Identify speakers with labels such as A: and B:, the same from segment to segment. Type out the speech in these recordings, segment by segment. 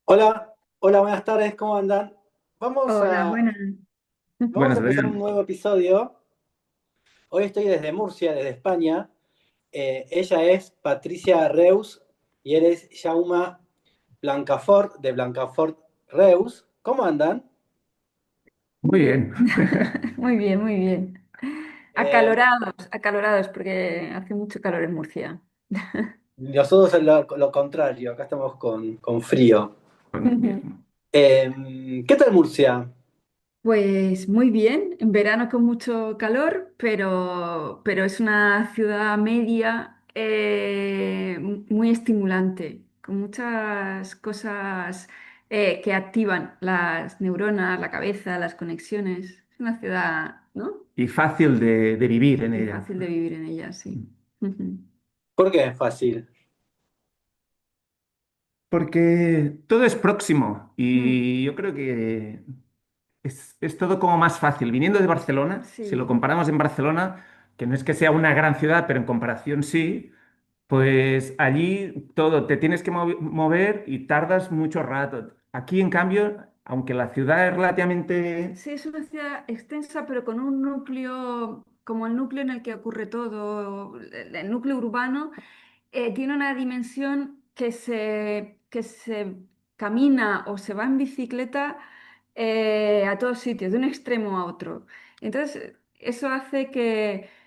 A: Hola, hola, buenas tardes, ¿cómo andan? Vamos
B: Hola,
A: a,
B: buenas.
A: vamos a
B: Buenas,
A: empezar un
B: Adrián.
A: nuevo episodio. Hoy estoy desde Murcia, desde España. Ella es Patricia Reus y él es Jauma Blancafort de Blancafort Reus. ¿Cómo andan?
B: Muy bien. Muy bien, muy bien.
A: Eh,
B: Acalorados, porque hace mucho calor en Murcia.
A: Nosotros es lo contrario, acá estamos con frío.
B: Ujú.
A: ¿Qué tal Murcia?
B: Pues muy bien, en verano con mucho calor, pero es una ciudad media muy estimulante, con muchas cosas que activan las neuronas, la cabeza, las conexiones. Es una ciudad, ¿no?
A: Y fácil de vivir en
B: Y
A: ella.
B: fácil de vivir en ella, sí. Ujú.
A: ¿Por qué es fácil?
B: Porque todo es próximo
A: Mm.
B: y yo creo que es todo como más fácil. Viniendo de Barcelona, si lo
A: Sí.
B: comparamos en Barcelona, que no es que sea una gran ciudad, pero en comparación sí, pues allí todo te tienes que mover y tardas mucho rato. Aquí, en cambio, aunque la ciudad es relativamente... Sí, es una ciudad extensa, pero con un núcleo, como el núcleo en el que ocurre todo, el núcleo urbano, tiene una dimensión que se camina o se va en bicicleta a todos sitios, de un extremo a otro. Entonces, eso hace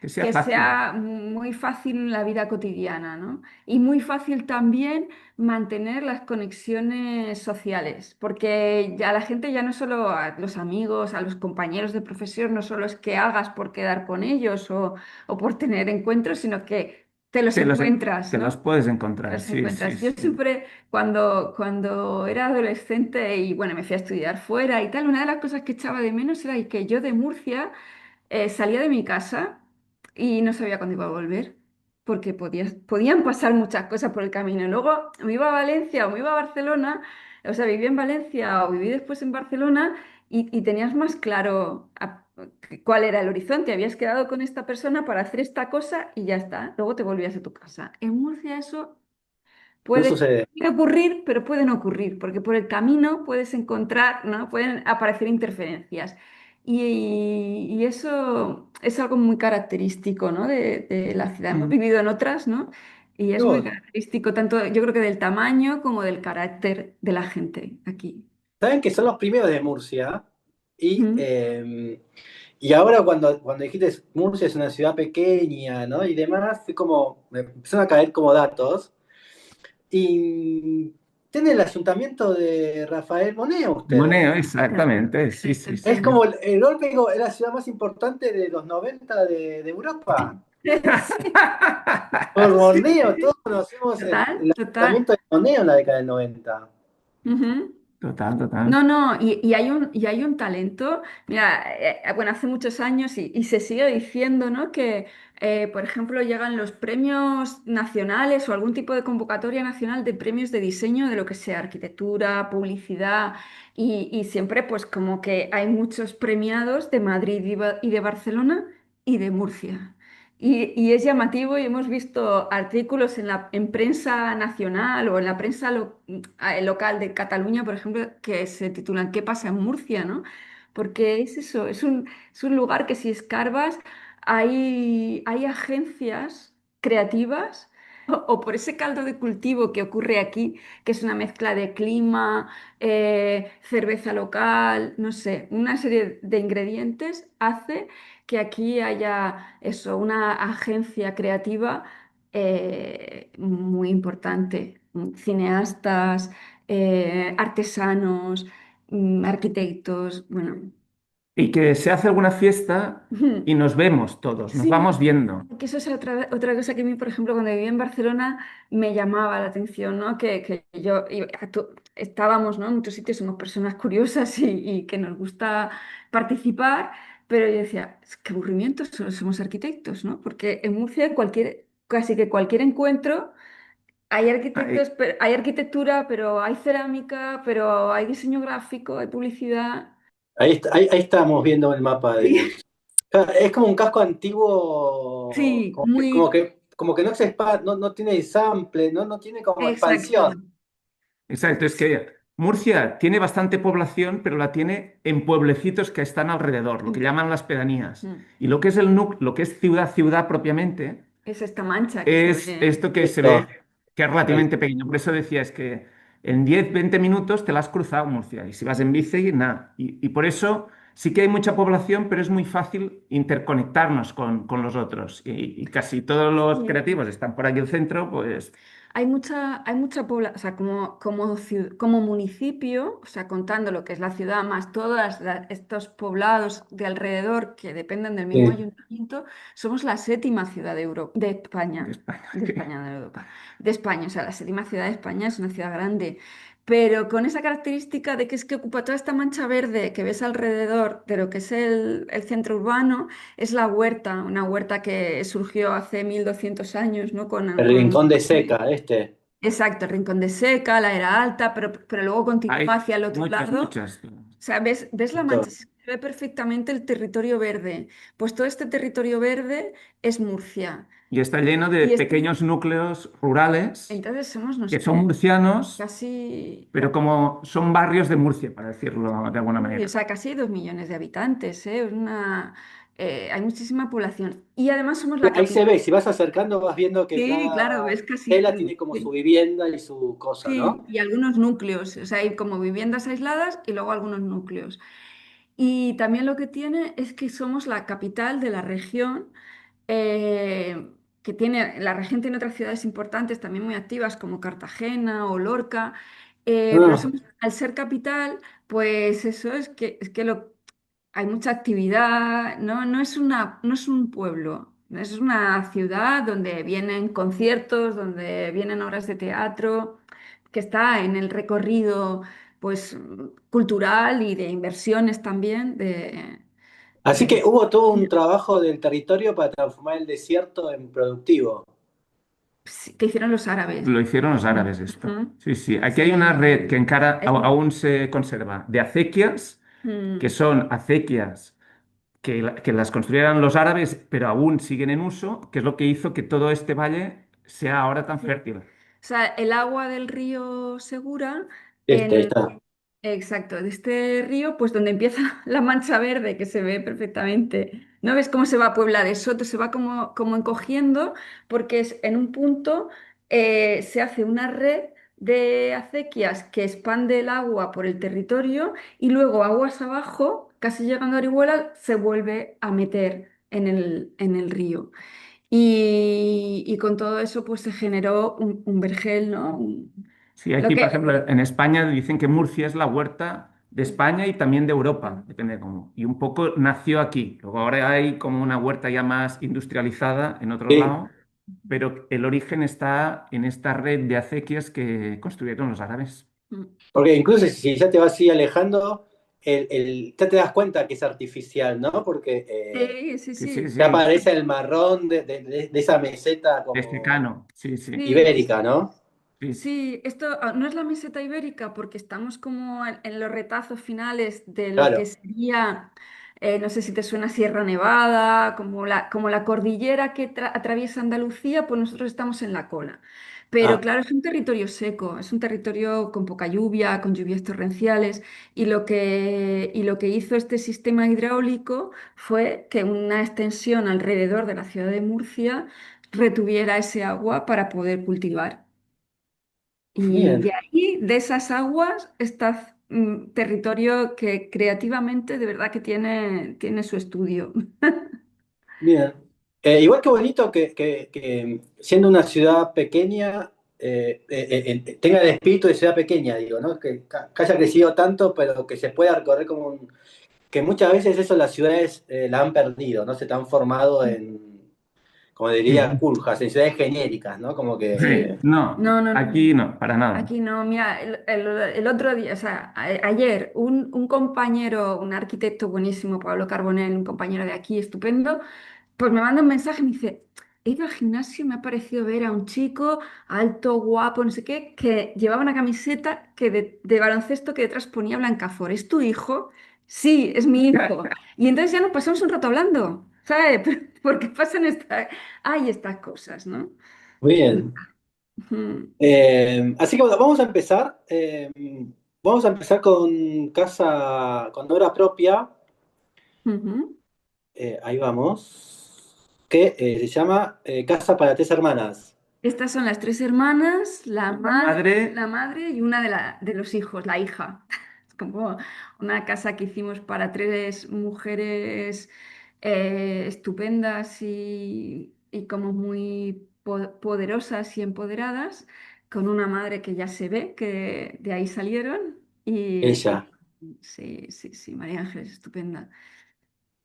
A: Que sea
B: que
A: fácil.
B: sea muy fácil la vida cotidiana, ¿no? Y muy fácil también mantener las conexiones sociales, porque ya la gente ya no solo a los amigos, a los compañeros de profesión, no solo es que hagas por quedar con ellos o por tener encuentros, sino que te los encuentras,
A: Te los
B: ¿no?
A: puedes
B: Te
A: encontrar,
B: los
A: sí, sí,
B: encuentras. Yo
A: sí.
B: siempre, cuando era adolescente y bueno, me fui a estudiar fuera y tal, una de las cosas que echaba de menos era que yo de Murcia salía de mi casa y no sabía cuándo iba a volver, porque podían pasar muchas cosas por el camino. Luego me iba a Valencia o me iba a Barcelona, o sea, viví en Valencia o viví después en Barcelona y tenías más claro cuál era el horizonte. Habías quedado con esta persona para hacer esta cosa y ya está. Luego te volvías a tu casa. En Murcia eso
A: No
B: puede
A: sucede.
B: ocurrir, pero puede no ocurrir, porque por el camino puedes encontrar, ¿no? Pueden aparecer interferencias. Y eso es algo muy característico, ¿no? de la ciudad. Hemos
A: Mm.
B: vivido en otras, ¿no? Y es muy
A: No,
B: característico, tanto yo creo que del tamaño como del carácter de la gente aquí.
A: saben que son los primeros de Murcia y,
B: ¿Mm?
A: eh, y ahora cuando dijiste Murcia es una ciudad pequeña, ¿no? Y demás, fue como, me empezaron a caer como datos. Y tiene el ayuntamiento de Rafael Moneo
B: Moneo,
A: ustedes.
B: exactamente, sí, sí,
A: Es
B: sí.
A: como el golpe, es la ciudad más importante de los 90 de Europa. Por
B: Sí,
A: Moneo, todos
B: sí,
A: conocemos
B: total,
A: el
B: total.
A: ayuntamiento de Moneo en la década del 90.
B: Ujú.
A: Total, total.
B: No, no, y hay un talento, mira, bueno, hace muchos años y se sigue diciendo, ¿no? Que, por ejemplo, llegan los premios nacionales o algún tipo de convocatoria nacional de premios de diseño de lo que sea, arquitectura, publicidad, y siempre pues como que hay muchos premiados de Madrid y de Barcelona y de Murcia. Y es llamativo y hemos visto artículos en prensa nacional o en la prensa local de Cataluña, por ejemplo, que se titulan ¿Qué pasa en Murcia?, ¿no? Porque es eso, es un lugar que si escarbas hay agencias creativas o por ese caldo de cultivo que ocurre aquí, que es una mezcla de clima, cerveza local, no sé, una serie de ingredientes, hace que aquí haya eso, una agencia creativa muy importante. Cineastas, artesanos, arquitectos, bueno.
A: Y que se hace alguna fiesta y nos vemos todos, nos
B: Sí,
A: vamos viendo.
B: que eso es otra cosa que a mí, por ejemplo, cuando vivía en Barcelona me llamaba la atención, ¿no? Que yo estábamos, ¿no? En muchos sitios somos personas curiosas y que nos gusta participar, pero yo decía, qué aburrimiento, solo somos arquitectos, ¿no? Porque en Murcia casi que cualquier encuentro hay arquitectos,
A: Ahí,
B: hay arquitectura, pero hay cerámica, pero hay diseño gráfico, hay publicidad.
A: ahí estamos viendo el mapa de Murcia. Claro, es como un casco antiguo,
B: Sí, muy
A: como que no no tiene sample, no tiene como
B: exacto.
A: expansión. Exacto, es que
C: Murcia tiene bastante población, pero la tiene en pueblecitos que están alrededor, lo que
B: Mm,
C: llaman las pedanías.
B: mm.
C: Y lo que es lo que es ciudad, ciudad propiamente,
B: Es esta mancha que se
C: es
B: ve.
C: esto que se ve
A: Esto,
C: que es
A: ahí.
C: relativamente pequeño. Por eso decía, es que en 10 20 minutos te la has cruzado Murcia. Y si vas en bici, nada. Y por eso sí que hay mucha población, pero es muy fácil interconectarnos con los otros. Y casi todos los
B: Sí.
C: creativos están por aquí el centro, pues
B: Hay mucha población, o sea, como municipio, o sea, contando lo que es la ciudad, más todos estos poblados de alrededor que dependen del mismo
A: Sí.
B: ayuntamiento, somos la séptima ciudad de
C: de
B: España,
C: España.
B: de España, no de Europa, de España, o sea, la séptima ciudad de España es una ciudad grande, pero con esa característica de que es que ocupa toda esta mancha verde que ves alrededor de lo que es el centro urbano, es la huerta, una huerta que surgió hace 1200 años, ¿no?
A: El
B: Con
A: rincón de Seca, este.
B: Exacto, el Rincón de Seca, la era alta, pero luego continúa
C: Hay
B: hacia el otro
C: muchas,
B: lado.
C: muchas.
B: O sea, ves la mancha,
A: Esto.
B: se ve perfectamente el territorio verde. Pues todo este territorio verde es Murcia.
C: Y está lleno de
B: Y esto,
C: pequeños núcleos rurales
B: entonces somos, no
C: que son
B: sé,
C: murcianos,
B: casi,
C: pero como son barrios de Murcia, para decirlo de alguna
B: sí, o
C: manera.
B: sea, casi 2 millones de habitantes, ¿eh? Hay muchísima población. Y además somos la
A: Ahí se
B: capital.
A: ve, si vas acercando vas viendo que
B: Sí, claro,
A: cada
B: ves casi.
A: tela tiene como su vivienda y su cosa,
B: Sí,
A: ¿no?
B: y algunos núcleos, o sea, hay como viviendas aisladas y luego algunos núcleos. Y también lo que tiene es que somos la capital de la región, la región tiene otras ciudades importantes también muy activas como Cartagena o Lorca, pero
A: Ah,
B: al ser capital, pues eso hay mucha actividad, ¿no? No es un pueblo, es una ciudad donde vienen conciertos, donde vienen obras de teatro, que está en el recorrido pues cultural y de inversiones también
A: así que
B: de-
A: hubo todo un trabajo del territorio para transformar el desierto en productivo.
B: sí, que hicieron los árabes.
C: Lo hicieron los
B: Mm,
C: árabes esto.
B: ujú.
C: Sí, sí. Aquí hay una red que
B: Sí.
C: encara,
B: Es-
C: aún se conserva, de acequias, que
B: mm,
C: son acequias que las construyeron los árabes, pero aún siguen en uso, que es lo que hizo que todo este valle sea ahora tan
B: sí.
C: fértil.
B: O sea, el agua del río Segura,
A: Ahí está.
B: exacto, de este río, pues donde empieza la mancha verde que se ve perfectamente. ¿No ves cómo se va a Puebla de Soto? Se va como encogiendo porque en un punto se hace una red de acequias que expande el agua por el territorio y luego aguas abajo, casi llegando a Orihuela, se vuelve a meter en el río. Y con todo eso pues se generó un vergel, ¿no?
C: Sí,
B: Lo
C: aquí, por
B: que,
C: ejemplo, en España dicen que Murcia es la huerta de España y también de Europa, depende de cómo. Y un poco nació aquí. Luego ahora hay como una huerta ya más industrializada en otro
A: Sí.
C: lado, pero el origen está en esta red de acequias que construyeron los árabes.
A: Porque incluso si ya te vas así alejando, ya te das cuenta que es artificial, ¿no? Porque
B: sí, sí,
C: Sí, sí,
B: sí.
A: ya
C: sí,
A: aparece el marrón de esa meseta
C: de
A: como
C: secano, sí, sí,
B: Sí,
A: ibérica, ¿no?
C: sí.
B: sí, esto no es la meseta ibérica porque estamos como en los retazos finales de lo que
A: Claro.
B: sería, no sé si te suena Sierra Nevada, como la cordillera que atraviesa Andalucía, pues nosotros estamos en la cola. Pero
A: Ah,
B: claro, es un territorio seco, es un territorio con poca lluvia, con lluvias torrenciales, y lo que hizo este sistema hidráulico fue que una extensión alrededor de la ciudad de Murcia retuviera ese agua para poder cultivar. Y
A: bien,
B: de ahí, de esas aguas, está territorio que creativamente de verdad que tiene su estudio.
A: bien. Igual que bonito que siendo una ciudad pequeña, tenga el espíritu de ciudad pequeña, digo, ¿no? Que haya crecido tanto, pero que se pueda recorrer que muchas veces eso las ciudades la han perdido, ¿no? Se te han formado en, como diría
C: Sí,
A: Kuljas, en ciudades genéricas, ¿no? Como
C: sí,
A: que...
C: no,
B: No, no, no.
C: aquí no, para nada.
B: Aquí no, mira, el otro día, o sea, ayer, un compañero, un arquitecto buenísimo, Pablo Carbonell, un compañero de aquí, estupendo, pues me manda un mensaje y me dice, he ido al gimnasio y me ha parecido ver a un chico alto, guapo, no sé qué, que llevaba una camiseta de baloncesto que detrás ponía Blancafor. ¿Es tu hijo? Sí, es mi hijo. Y entonces ya nos pasamos un rato hablando, ¿sabes? Porque hay estas cosas, ¿no?
A: Muy bien.
B: Ujú.
A: Así que bueno, vamos a empezar. Vamos a empezar con casa, con obra propia.
B: Ujú.
A: Ahí vamos. Que se llama Casa para tres hermanas.
B: Estas son las tres hermanas,
C: Padre,
B: la madre y una de los hijos, la hija. Es como una casa que hicimos para tres mujeres estupendas y como muy poderosas y empoderadas, con una madre que ya se ve que de ahí salieron.
A: Ella.
B: Sí, sí, sí, María Ángeles, estupenda.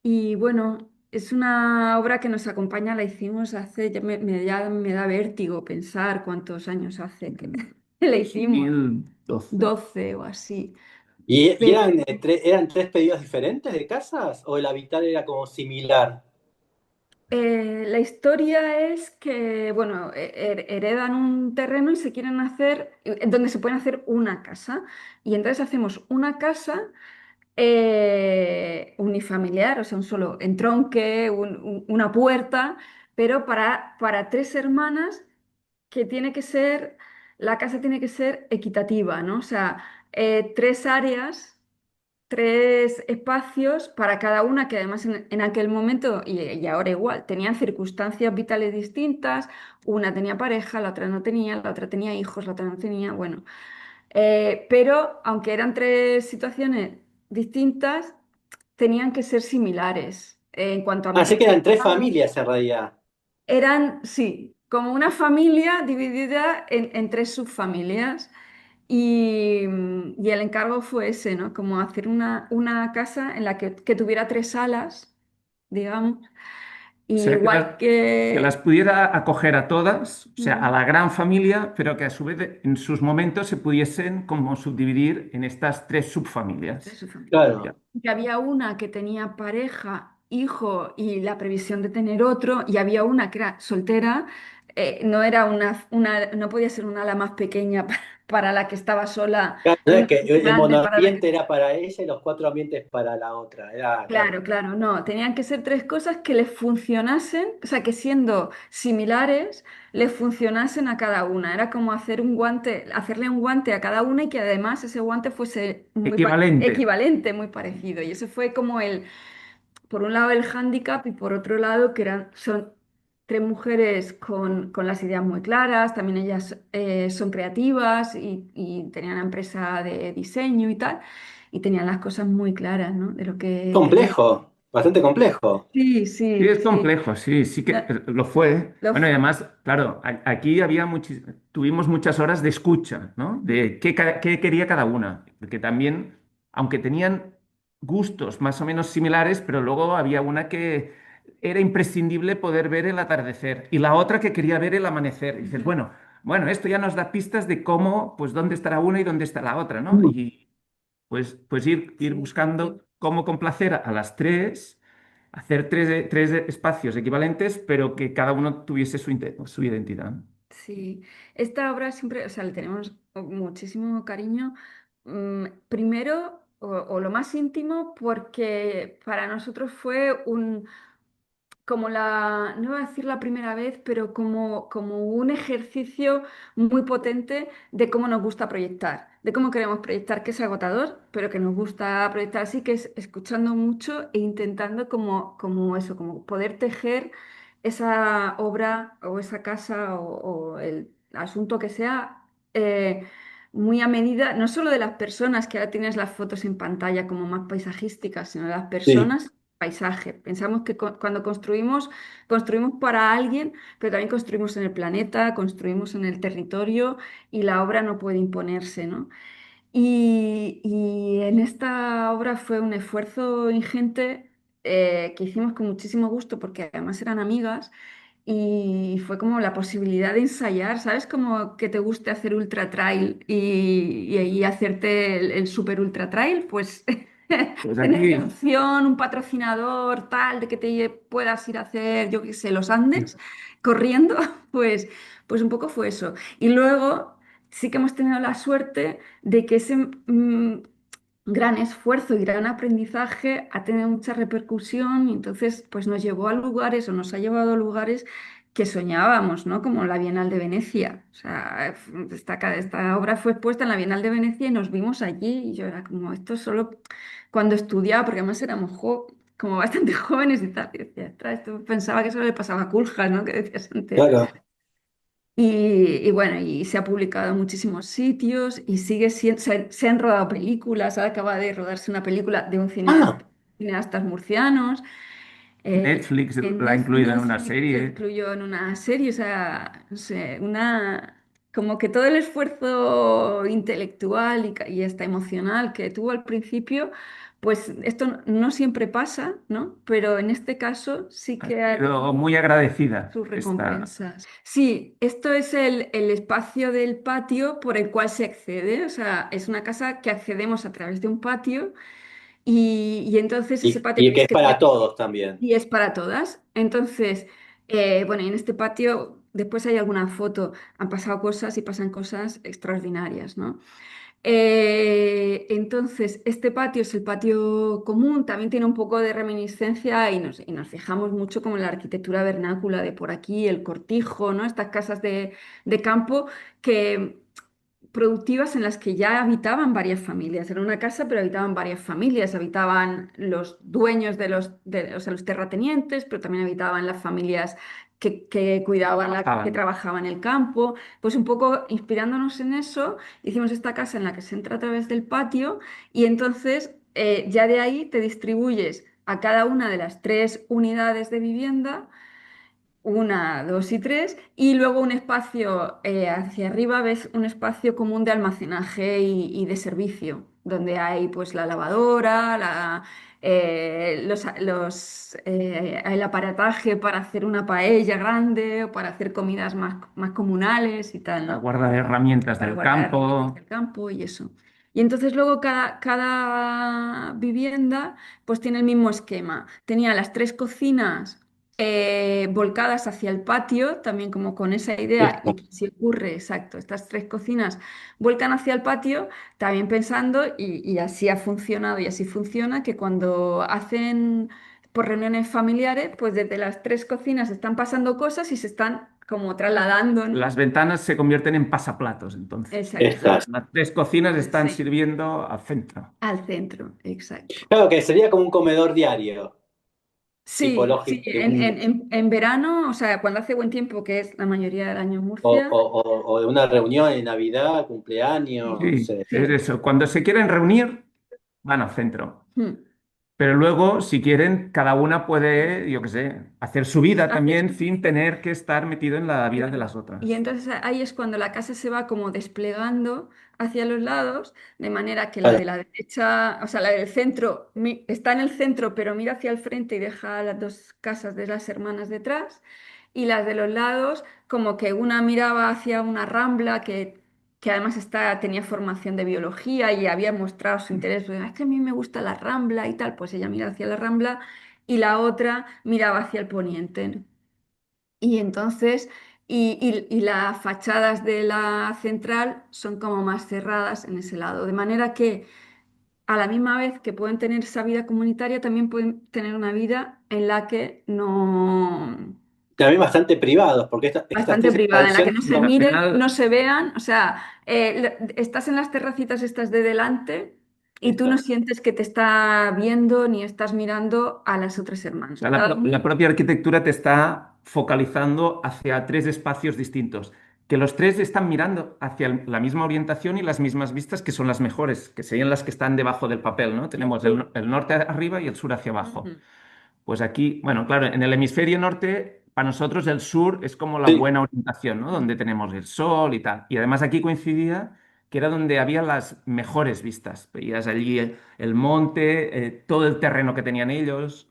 B: Y bueno, es una obra que nos acompaña, la hicimos hace, ya me da vértigo pensar cuántos años hace que la hicimos,
C: 2012.
B: 12 o así.
A: ¿Y
B: Pe-
A: eran, eran tres pedidos diferentes de casas? ¿O el habitar era como similar?
B: la historia es que, bueno, heredan un terreno y se quieren hacer, donde se pueden hacer una casa. Y entonces hacemos una casa unifamiliar, o sea, un solo entronque, una puerta, pero para tres hermanas que tiene que ser, la casa tiene que ser equitativa, ¿no? O sea, tres áreas, tres espacios para cada una, que además en aquel momento y ahora igual, tenían circunstancias vitales distintas, una tenía pareja, la otra no tenía, la otra tenía hijos, la otra no tenía, bueno. Pero aunque eran tres situaciones distintas, tenían que ser similares en cuanto a
A: Así
B: metros
A: que eran tres
B: cuadrados.
A: familias en realidad.
B: Eran, sí, como una familia dividida en tres subfamilias. Y el encargo fue ese, ¿no? Como hacer una casa en la que tuviera tres salas, digamos.
C: O
B: Y
C: sea,
B: igual
C: que las
B: que...
C: pudiera acoger a todas, o sea, a
B: mm,
C: la gran familia, pero que a su vez en sus momentos se pudiesen como subdividir en estas tres
B: tres
C: subfamilias.
B: subfamilias.
C: Ya.
A: Claro.
B: Que había una que tenía pareja, hijo y la previsión de tener otro, y había una que era soltera, no era no podía ser una ala más pequeña para la que estaba sola
A: Claro, no
B: y
A: es
B: una
A: que
B: más
A: el
B: grande para la que...
A: monoambiente era para ella y los cuatro ambientes para la otra. Era, claro.
B: Claro, claro, no, tenían que ser tres cosas que les funcionasen, o sea, que siendo similares, les funcionasen a cada una. Era como hacer un guante, hacerle un guante a cada una y que además ese guante fuese muy
C: Equivalente.
B: equivalente, muy parecido. Y ese fue como por un lado el hándicap y por otro lado que son tres mujeres con las ideas muy claras, también ellas son creativas y tenían una empresa de diseño y tal, y tenían las cosas muy claras, ¿no? De lo que querían.
A: Complejo, bastante complejo.
B: Sí,
C: Sí,
B: sí,
C: es
B: sí.
C: complejo, sí, sí
B: No,
C: que lo fue.
B: lo
C: Bueno, y
B: fu-
C: además, claro, aquí tuvimos muchas horas de escucha, ¿no? De qué quería cada una. Porque también, aunque tenían gustos más o menos similares, pero luego había una que era imprescindible poder ver el atardecer y la otra que quería ver el amanecer. Y dices, bueno, esto ya nos da pistas de cómo, pues, dónde estará una y dónde está la otra, ¿no? Y pues ir
B: sí.
C: buscando cómo complacer a las tres, hacer tres espacios equivalentes, pero que cada uno tuviese su identidad.
B: Sí, esta obra siempre, o sea, le tenemos muchísimo cariño. Primero, o lo más íntimo, porque para nosotros fue como no voy a decir la primera vez, pero como un ejercicio muy potente de cómo nos gusta proyectar, de cómo queremos proyectar, que es agotador, pero que nos gusta proyectar así, que es escuchando mucho e intentando como eso, como poder tejer esa obra o esa casa o el asunto que sea. Muy a medida, no solo de las personas, que ahora tienes las fotos en pantalla como más paisajísticas, sino de las
A: Sí,
B: personas paisaje. Pensamos que cuando construimos, construimos para alguien, pero también construimos en el planeta, construimos en el territorio y la obra no puede imponerse, ¿no? Y en esta obra fue un esfuerzo ingente que hicimos con muchísimo gusto porque además eran amigas y fue como la posibilidad de ensayar, ¿sabes? Como que te guste hacer ultra trail y hacerte el super ultra trail, pues
C: Pues
B: tener la
C: aquí,
B: opción, un patrocinador tal, de que te puedas ir a hacer, yo qué sé, los Andes corriendo, pues un poco fue eso. Y luego sí que hemos tenido la suerte de que ese gran esfuerzo y gran aprendizaje ha tenido mucha repercusión y entonces pues nos llevó a lugares o nos ha llevado a lugares que soñábamos, ¿no? Como la Bienal de Venecia. O sea, esta obra fue expuesta en la Bienal de Venecia y nos vimos allí y yo era como, esto solo cuando estudiaba, porque además éramos como bastante jóvenes y tal. Y decía, "Ostras, esto pensaba que solo le pasaba a Culjas, ¿no? Que decías antes.
A: Claro.
B: Y bueno, y se ha publicado en muchísimos sitios y sigue siendo, se han rodado películas, ahora acaba de rodarse una película de un
A: Ah,
B: cineastas murcianos,
C: Netflix
B: en
C: la ha incluido en una
B: Netflix lo
C: serie.
B: incluyó en una serie, o sea, no sé, como que todo el esfuerzo intelectual y hasta emocional que tuvo al principio, pues esto no siempre pasa, ¿no? Pero en este caso sí
C: Ha
B: que ha
C: sido muy agradecida
B: sus
C: esta.
B: recompensas. Sí, esto es el espacio del patio por el cual se accede. O sea, es una casa que accedemos a través de un patio y entonces ese patio
A: y que es
B: que
A: para
B: tiene,
A: todos también.
B: y es para todas. Entonces, bueno, y en este patio después hay alguna foto. Han pasado cosas y pasan cosas extraordinarias, ¿no? Entonces, este patio es el patio común, también tiene un poco de reminiscencia y nos fijamos mucho como en la arquitectura vernácula de por aquí, el cortijo, ¿no? Estas casas de campo que productivas en las que ya habitaban varias familias. Era una casa, pero habitaban varias familias. Habitaban los dueños o sea, los terratenientes, pero también habitaban las familias que cuidaban, que
C: Trabajaban.
B: trabajaban el campo. Pues un poco inspirándonos en eso, hicimos esta casa en la que se entra a través del patio y entonces ya de ahí te distribuyes a cada una de las tres unidades de vivienda una, dos y tres, y luego un espacio hacia arriba ves un espacio común de almacenaje y de servicio, donde hay pues la lavadora, el aparataje para hacer una paella grande o para hacer comidas más comunales y tal,
C: La
B: ¿no?
C: guarda de herramientas
B: Para
C: del
B: guardar herramientas
C: campo.
B: del campo y eso. Y entonces luego cada vivienda pues tiene el mismo esquema. Tenía las tres cocinas volcadas hacia el patio, también como con esa idea, y que si ocurre, exacto, estas tres cocinas vuelcan hacia el patio, también pensando, y así ha funcionado y así funciona, que cuando hacen por reuniones familiares, pues desde las tres cocinas están pasando cosas y se están como trasladando, ¿no?
C: Las ventanas se convierten en pasaplatos, entonces.
B: Exacto.
A: Exacto.
C: Las tres cocinas están
B: Sí,
C: sirviendo al centro.
B: al centro, exacto.
A: Claro que sería como un comedor diario,
B: Sí, sí,
A: tipológico,
B: en verano, o sea, cuando hace buen tiempo, que es la mayoría del año en
A: o,
B: Murcia.
A: o de una reunión en Navidad, cumpleaños.
C: Sí, es
B: Sí.
C: eso. Cuando se quieren reunir, van al centro.
B: Mm.
C: Pero luego, si quieren, cada una puede, yo qué sé, hacer su vida
B: Haces
C: también
B: tu
C: sin tener que estar metido en la vida de
B: Claro.
C: las
B: Y
C: otras.
B: entonces ahí es cuando la casa se va como desplegando hacia los lados, de manera que la
A: Claro.
B: de la derecha, o sea, la del centro, está en el centro, pero mira hacia el frente y deja las dos casas de las hermanas detrás, y las de los lados, como que una miraba hacia una rambla que además tenía formación de biología y había mostrado su interés, pues, es que a mí me gusta la rambla y tal, pues ella mira hacia la rambla y la otra miraba hacia el poniente, ¿no? Y entonces, y las fachadas de la central son como más cerradas en ese lado, de manera que a la misma vez que pueden tener esa vida comunitaria, también pueden tener una vida en la que no,
A: También bastante privados, porque estas
B: bastante
A: tres
B: privada, en la que no se
C: Al
A: instalaciones
B: miren,
C: final,
B: no se vean, o sea, estás en las terracitas estas de delante y tú no
A: exacto.
B: sientes que te está viendo ni estás mirando a las otras
C: o
B: hermanas.
C: sea,
B: Cada uno.
C: la propia arquitectura te está focalizando hacia tres espacios distintos, que los tres están mirando hacia la misma orientación y las mismas vistas, que son las mejores, que serían las que están debajo del papel, ¿no? Tenemos el norte arriba y el sur hacia abajo.
B: Ujú.
C: Pues aquí, bueno, claro, en el hemisferio norte, para nosotros el sur es como la
A: Sí.
C: buena orientación, ¿no? Donde tenemos el sol y tal. Y además aquí coincidía que era donde había las mejores vistas. Veías allí el monte, todo el terreno que tenían ellos,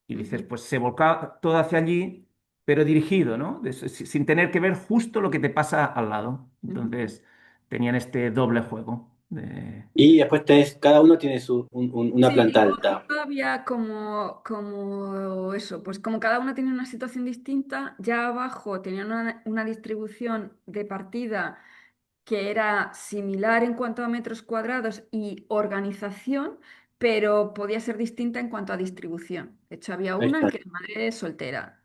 C: y dices,
B: Ujú.
C: pues se volcaba todo hacia allí, pero dirigido, ¿no? Sin tener que ver justo lo que te pasa al lado.
B: Ujú.
C: Entonces, tenían este doble juego.
A: Y después cada uno tiene una
B: Sí, y
A: planta
B: luego
A: alta.
B: había como eso, pues como cada una tenía una situación distinta, ya abajo tenían una distribución de partida que era similar en cuanto a metros cuadrados y organización, pero podía ser distinta en cuanto a distribución. De hecho, había
A: Ahí
B: una en
A: está.
B: que la madre es soltera,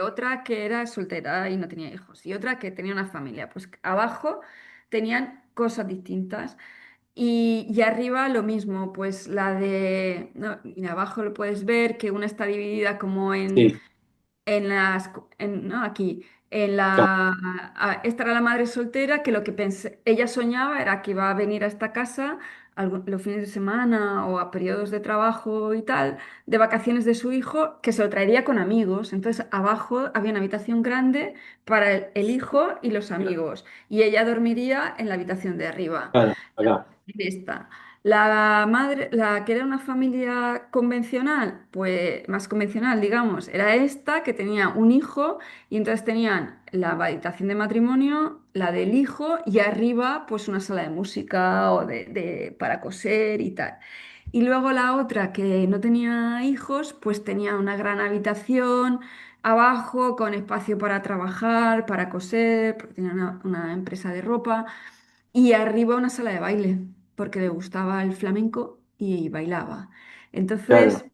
B: otra que era soltera y no tenía hijos, y otra que tenía una familia. Pues abajo tenían cosas distintas. Y arriba lo mismo, pues la de, no, y abajo lo puedes ver que una está dividida como
A: Sí,
B: no, aquí,
A: claro,
B: esta era la madre soltera que lo que ella soñaba era que iba a venir a esta casa los fines de semana o a periodos de trabajo y tal, de vacaciones de su hijo, que se lo traería con amigos. Entonces abajo había una habitación grande para el hijo y los amigos, y ella dormiría en la habitación de arriba.
A: claro, acá.
B: Esta. La madre, la que era una familia convencional, pues más convencional, digamos, era esta que tenía un hijo y entonces tenían la habitación de matrimonio, la del hijo y arriba pues una sala de música o para coser y tal. Y luego la otra que no tenía hijos, pues tenía una gran habitación abajo con espacio para trabajar, para coser, porque tenía una empresa de ropa. Y arriba una sala de baile, porque le gustaba el flamenco y bailaba.
A: Claro.
B: Entonces,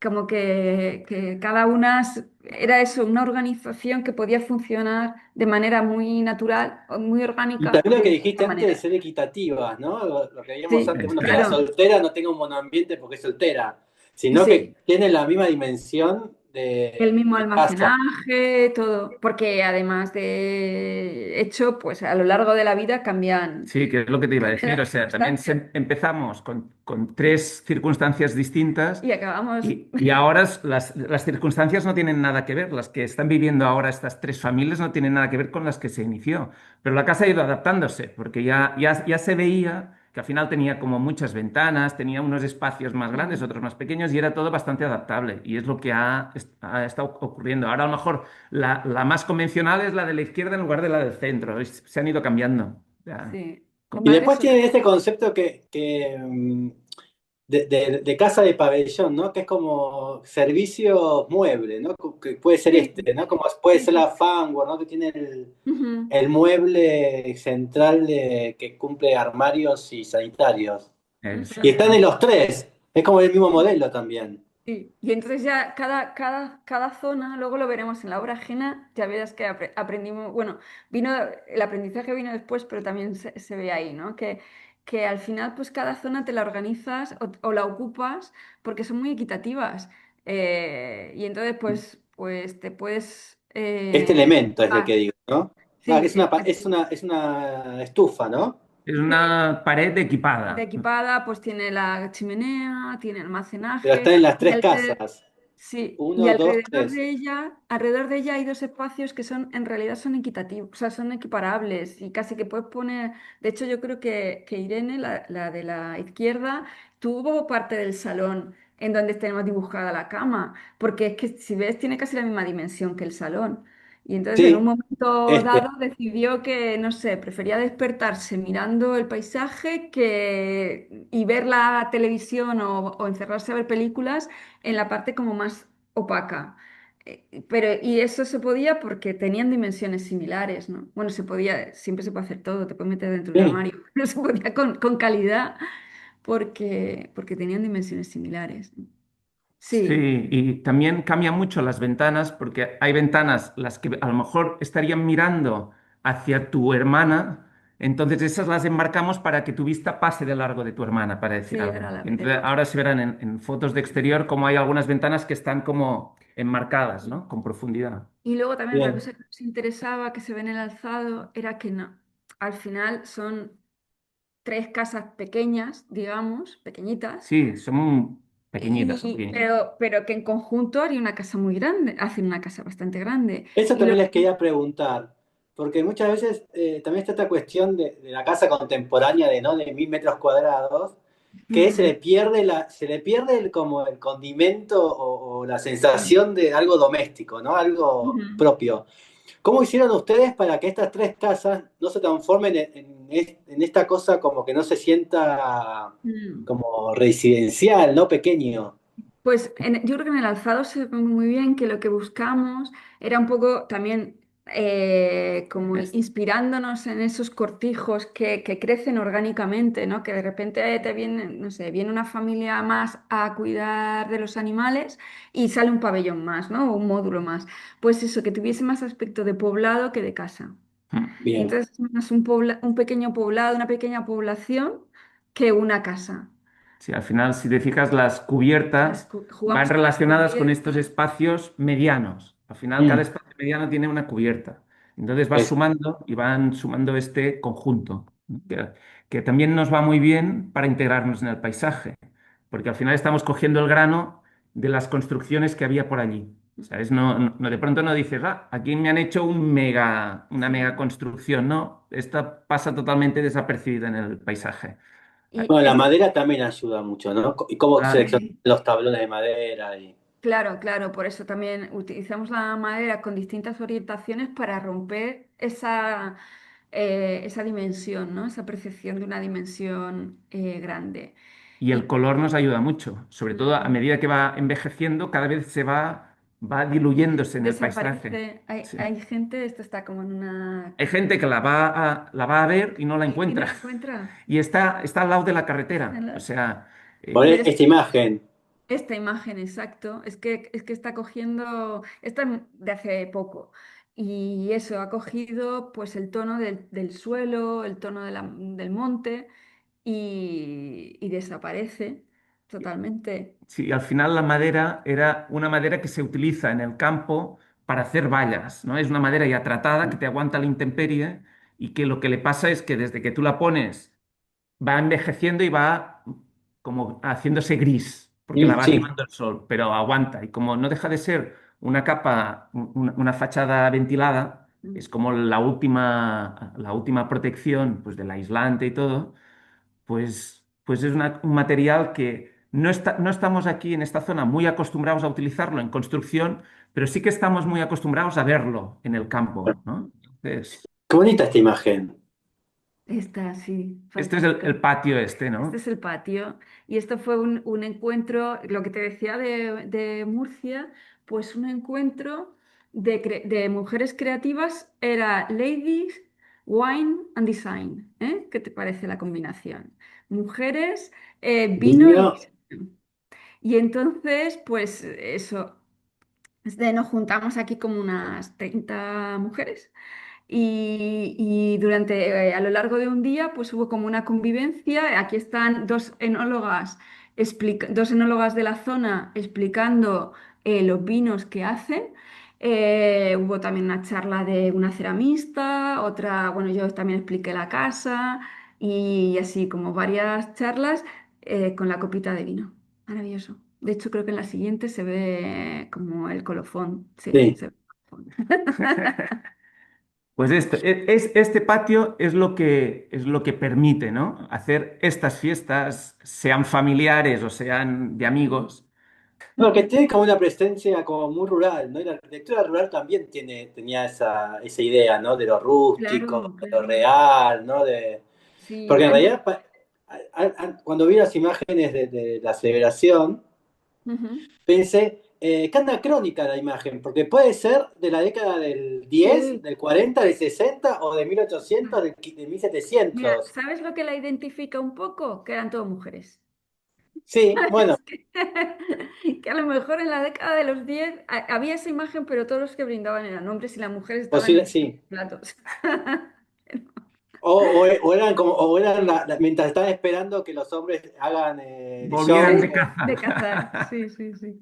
B: como que cada una era eso, una organización que podía funcionar de manera muy natural o muy
A: Y
B: orgánica
A: también lo
B: de
A: que
B: distinta
A: dijiste antes de
B: manera.
A: ser equitativas, ¿no? Lo que veíamos
B: Sí,
A: antes, bueno, que la
B: claro,
A: soltera no tenga un monoambiente porque es soltera, sino que
B: sí.
A: tiene la misma dimensión
B: El mismo
A: de casa.
B: almacenaje, todo, porque además de hecho, pues a lo largo de la vida
C: Sí, que es lo que te iba a
B: cambian
C: decir.
B: las
C: O sea, también
B: circunstancias
C: empezamos con tres circunstancias distintas
B: y acabamos.
C: y ahora las circunstancias no tienen nada que ver. Las que están viviendo ahora estas tres familias no tienen nada que ver con las que se inició. Pero la casa ha ido adaptándose porque ya se veía que al final tenía como muchas ventanas, tenía unos espacios más grandes, otros más pequeños y era todo bastante adaptable. Y es lo que ha estado ocurriendo. Ahora a lo mejor la más convencional es la de la izquierda en lugar de la del centro. Se han ido cambiando. Ya.
B: Sí, mi
A: Y
B: madre
A: después
B: soltera.
A: tienen este concepto de casa de pabellón, ¿no? Que es como servicio mueble, ¿no? Que puede ser
B: Sí,
A: este, ¿no? Como puede
B: sí,
A: ser
B: sí.
A: la Fanware, ¿no? Que tiene
B: Ujú.
A: el mueble central que cumple armarios y sanitarios. Y están en
B: Exacto.
A: los tres. Es como el mismo modelo también.
B: Sí. Y entonces ya cada zona, luego lo veremos en la obra ajena, ya verás que aprendimos, bueno, el aprendizaje vino después, pero también se ve ahí, ¿no? Que al final pues cada zona te la organizas o la ocupas porque son muy equitativas. Y entonces pues te puedes...
A: Este elemento es el que digo, ¿no? Ah, que
B: sí,
A: es una estufa, ¿no?
C: Es una pared
B: de
C: equipada.
B: equipada, pues tiene la chimenea, tiene
A: Pero
B: almacenaje
A: está en las
B: y
A: tres casas.
B: sí, y
A: Uno, dos, tres.
B: alrededor de ella hay dos espacios que son, en realidad son equitativos, o sea, son equiparables y casi que puedes poner, de hecho yo creo que Irene, la de la izquierda, tuvo parte del salón en donde tenemos dibujada la cama, porque es que si ves tiene casi la misma dimensión que el salón. Y entonces en un
A: Sí,
B: momento
A: este.
B: dado decidió que, no sé, prefería despertarse mirando el paisaje y ver la televisión o encerrarse a ver películas en la parte como más opaca. Y eso se podía porque tenían dimensiones similares, ¿no? Bueno, se podía, siempre se puede hacer todo, te puedes meter dentro de un
A: Sí.
B: armario, pero se podía con calidad porque tenían dimensiones similares, ¿no? Sí,
C: Sí, y también cambia mucho las ventanas porque hay ventanas las que a lo mejor estarían mirando hacia tu hermana, entonces esas las enmarcamos para que tu vista pase de largo de tu hermana, para decir
B: sí, ahora
C: algo.
B: la
C: Y entonces
B: veremos.
C: ahora se verán en fotos de exterior como hay algunas ventanas que están como enmarcadas, ¿no? Con profundidad.
B: Y luego también otra
A: Bien.
B: cosa que nos interesaba que se ve en el alzado era que no, al final son tres casas pequeñas, digamos, pequeñitas,
C: Sí, son pequeñitas, son pequeñitas.
B: pero que en conjunto haría una casa muy grande, hacen una casa bastante grande.
A: Eso
B: Y lo
A: también les quería preguntar, porque muchas veces también está esta cuestión de la casa contemporánea de, ¿no? de 1000 metros cuadrados, que se le
B: Ujú,
A: pierde se le pierde como el condimento o la sensación de algo doméstico, ¿no? Algo
B: ujú.
A: propio. ¿Cómo hicieron ustedes para que estas tres casas no se transformen en esta cosa como que no se sienta
B: Mm.
A: como residencial, ¿no? Pequeño.
B: Pues yo creo que en el alzado se ve muy bien que lo que buscamos era un poco también, como
A: Es-
B: inspirándonos en esos cortijos que crecen orgánicamente, ¿no? Que de repente te viene, no sé, viene una familia más a cuidar de los animales y sale un pabellón más, ¿no? O un módulo más. Pues eso, que tuviese más aspecto de poblado que de casa. Y
A: Bien.
B: entonces es más un pequeño poblado, una pequeña población que una casa.
C: Sí, al final, si te fijas, las cubiertas van
B: Jugamos con las
C: relacionadas con estos
B: cubiertas.
C: espacios medianos. Al final, cada
A: Mm,
C: espacio mediano tiene una cubierta. Entonces vas
A: es-
C: sumando y van sumando este conjunto, ¿no? Que también nos va muy bien para integrarnos en el paisaje, porque al final estamos cogiendo el grano de las construcciones que había por allí. ¿Sabes? De pronto no dices, ah, aquí me han hecho una mega
B: Sí.
C: construcción. No, esta pasa totalmente desapercibida en el paisaje.
B: Y
A: bueno, la
B: este,
A: madera también ayuda mucho, ¿no? Y cómo
C: Ah,
A: seleccionar
B: sí.
A: los tablones de madera.
B: Claro, claro, por eso también utilizamos la madera con distintas orientaciones para romper esa dimensión, ¿no? Esa percepción de una dimensión grande.
C: y el
B: Y
C: color nos ayuda mucho, sobre todo a medida que va envejeciendo, cada vez va diluyéndose en el paisaje.
B: desaparece,
C: Sí.
B: hay gente, esto está como en una...
C: Hay gente que la va a ver y no la
B: y no
C: encuentra.
B: la encuentra.
C: Y está al lado de la carretera. O sea,
A: Por
B: Pero
A: esta imagen.
B: esta imagen, exacto, es que está cogiendo, esta de hace poco, y eso ha cogido pues el tono del suelo, el tono del monte, y desaparece totalmente.
C: sí, al final la madera era una madera que se utiliza en el campo para hacer vallas, ¿no? Es una madera ya tratada que te aguanta la intemperie y que lo que le pasa es que desde que tú la pones va envejeciendo y va como haciéndose gris, porque la va
A: Sí.
C: quemando el sol, pero aguanta. Y como no deja de ser una capa, una fachada ventilada, es como la última protección pues, del aislante y todo, pues es un material que no estamos aquí en esta zona muy acostumbrados a utilizarlo en construcción, pero sí que estamos muy acostumbrados a verlo en el campo, ¿no? Entonces,
A: Qué bonita esta imagen.
B: Está así,
C: este es
B: fantástica.
C: el patio este,
B: Este
C: ¿no?
B: es el patio y esto fue un encuentro, lo que te decía de Murcia, pues un encuentro de mujeres creativas era Ladies, Wine and Design. ¿Eh? ¿Qué te parece la combinación? Mujeres, vino y
A: Vino.
B: diseño. Y entonces, pues eso, nos juntamos aquí como unas 30 mujeres y durante, a lo largo de un día, pues hubo como una convivencia. Aquí están dos enólogas de la zona explicando los vinos que hacen. Hubo también una charla de una ceramista, otra, bueno, yo también expliqué la casa y así como varias charlas con la copita de vino. Maravilloso. De hecho, creo que en la siguiente se ve como el colofón. Sí,
A: Sí.
B: se ve el colofón.
C: Pues este patio es lo que permite, ¿no? Hacer estas fiestas, sean familiares o sean de amigos.
A: No, que tiene como una presencia como muy rural, ¿no? Y la arquitectura rural también tenía esa idea, ¿no? De lo rústico,
B: Claro,
A: de lo
B: claro.
A: real, ¿no?
B: Sí,
A: Porque en realidad, cuando vi las imágenes de la celebración,
B: ujú.
A: pensé, qué anacrónica la imagen, porque puede ser de la década del 10,
B: Sí.
A: del 40, del 60 o de 1800, de
B: Mira,
A: 1700.
B: ¿sabes lo que la identifica un poco? Que eran todas mujeres.
A: Sí, bueno,
B: Es que a lo mejor en la década de los 10 había esa imagen, pero todos los que brindaban eran hombres y las mujeres estaban
A: posible,
B: limpiando
A: sí.
B: platos.
A: O eran como, o eran mientras estaban esperando que los hombres hagan el
C: Volvieran de
A: show.
B: De
C: caza.
B: cazar, sí, sí, sí.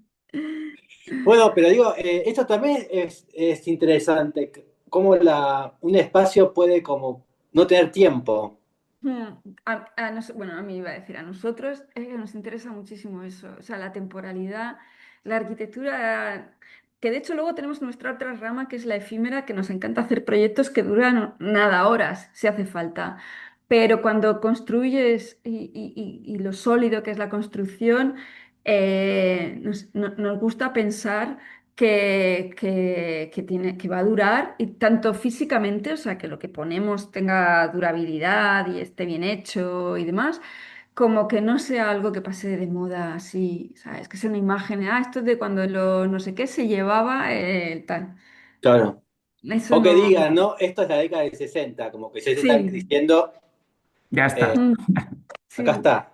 A: Bueno, pero digo, esto también es interesante, cómo un espacio puede como no tener tiempo.
B: Mm, bueno, a mí iba a decir, a nosotros nos interesa muchísimo eso, o sea, la temporalidad, la arquitectura, que de hecho luego tenemos nuestra otra rama que es la efímera, que nos encanta hacer proyectos que duran nada, horas, si hace falta. Pero cuando construyes y lo sólido que es la construcción, nos gusta pensar que va a durar, y tanto físicamente, o sea, que lo que ponemos tenga durabilidad y esté bien hecho y demás, como que no sea algo que pase de moda así, ¿sabes? Que sea una imagen, esto es de cuando lo no sé qué se llevaba tal.
A: Claro.
B: eso
A: O que
B: no.
A: digan, ¿no? Esto es la década del 60, como que ya se están
B: Sí,
A: diciendo,
C: Ya
A: eh,
C: está.
B: mm,
A: acá
B: sí,
A: está.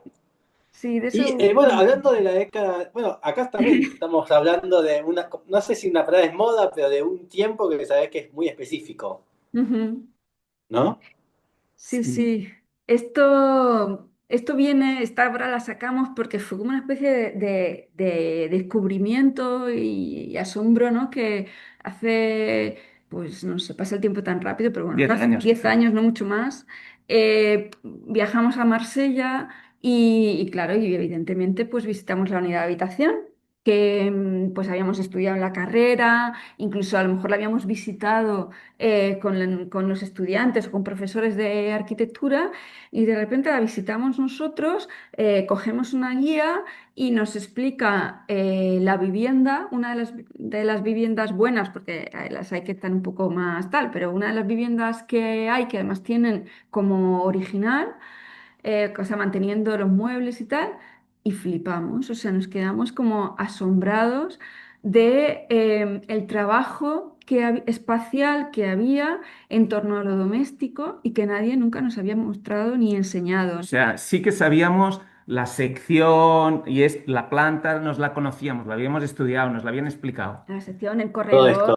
B: sí, de
A: Y
B: eso
A: bueno,
B: vamos.
A: hablando de la década, bueno, acá también estamos hablando de una, no sé si una palabra es moda, pero de un tiempo que sabes que es muy específico,
B: Ujú.
A: ¿no?
B: Sí,
C: Sí.
B: sí. Esto viene, esta obra la sacamos porque fue como una especie de descubrimiento y asombro, ¿no? Que hace, pues no sé, pasa el tiempo tan rápido, pero bueno,
C: 10
B: hace
C: años
B: 10
C: quizá.
B: años, no mucho más, viajamos a Marsella y claro, y evidentemente pues visitamos la unidad de habitación que pues habíamos estudiado en la carrera, incluso a lo mejor la habíamos visitado con los estudiantes o con profesores de arquitectura y de repente la visitamos nosotros, cogemos una guía y nos explica la vivienda, una de las viviendas buenas, porque las hay que están un poco más tal, pero una de las viviendas que hay que además tienen como original o sea, manteniendo los muebles y tal, y flipamos, o sea, nos quedamos como asombrados de el trabajo espacial que había en torno a lo doméstico y que nadie nunca nos había mostrado ni
C: O
B: enseñado.
C: sea, sí que sabíamos la sección y es la planta, nos la conocíamos, la habíamos estudiado, nos la habían explicado.
B: La sección, el
A: Todo esto.
B: corredor,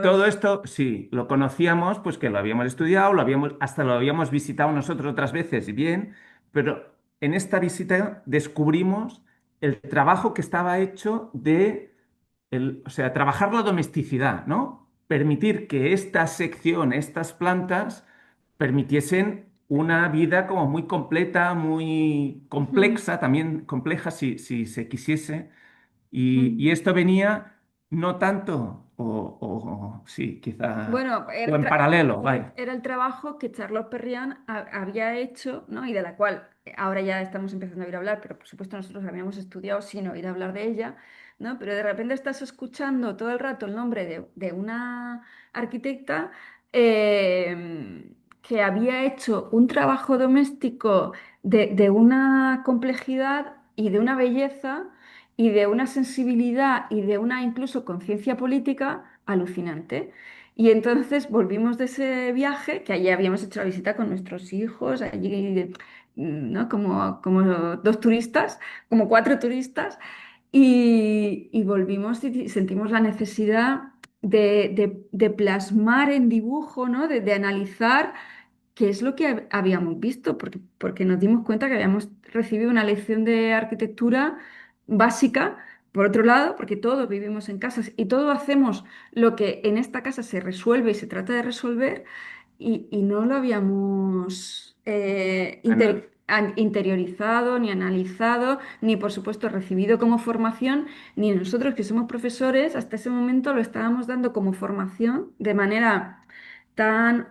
C: Todo
B: los-
C: esto sí, lo conocíamos, pues que lo habíamos estudiado, hasta lo habíamos visitado nosotros otras veces, y bien, pero en esta visita descubrimos el trabajo que estaba hecho o sea, trabajar la domesticidad, ¿no? Permitir que esta sección, estas plantas, permitiesen una vida como muy completa, muy
B: Ujú,
C: compleja, también compleja si se quisiese. Y
B: ujú.
C: esto venía no tanto, sí, quizá,
B: Bueno,
C: o en paralelo, vaya.
B: era el trabajo que Charlotte Perriand había hecho, ¿no? Y de la cual ahora ya estamos empezando a oír hablar, pero por supuesto nosotros habíamos estudiado sin oír hablar de ella, ¿no? Pero de repente estás escuchando todo el rato el nombre de una arquitecta que había hecho un trabajo doméstico de una complejidad y de una belleza y de una sensibilidad y de una incluso conciencia política alucinante. Y entonces volvimos de ese viaje, que allí habíamos hecho la visita con nuestros hijos, allí, ¿no? Como dos turistas, como cuatro turistas, y volvimos y sentimos la necesidad de plasmar en dibujo, ¿no? De analizar qué es lo que habíamos visto, porque nos dimos cuenta que habíamos recibido una lección de arquitectura básica, por otro lado, porque todos vivimos en casas y todos hacemos lo que en esta casa se resuelve y se trata de resolver, y no lo habíamos
C: Ana,
B: interiorizado, ni analizado, ni por supuesto recibido como formación, ni nosotros que somos profesores, hasta ese momento lo estábamos dando como formación de manera tan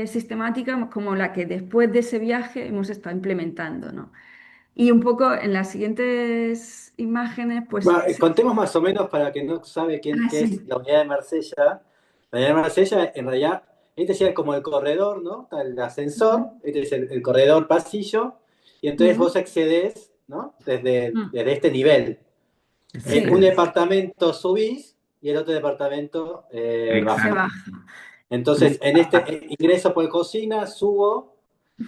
B: sistemática como la que después de ese viaje hemos estado implementando, ¿no? Y un poco en las siguientes imágenes, pues...
A: Contemos más o menos para que no sabe quién,
B: Ah,
A: qué es
B: sí.
A: la unidad de Marsella. La unidad de Marsella, en realidad, este sería como el corredor, ¿no? Está el ascensor, este es el corredor pasillo, y entonces
B: Ujú,
A: vos accedes, ¿no?
B: ujú.
A: Desde este nivel.
C: desde
A: En
B: Sí,
A: un
C: este,
A: departamento subís y el otro departamento
B: se
C: exacto.
A: baja.
B: baja.
A: Entonces, en este ingreso por cocina, subo,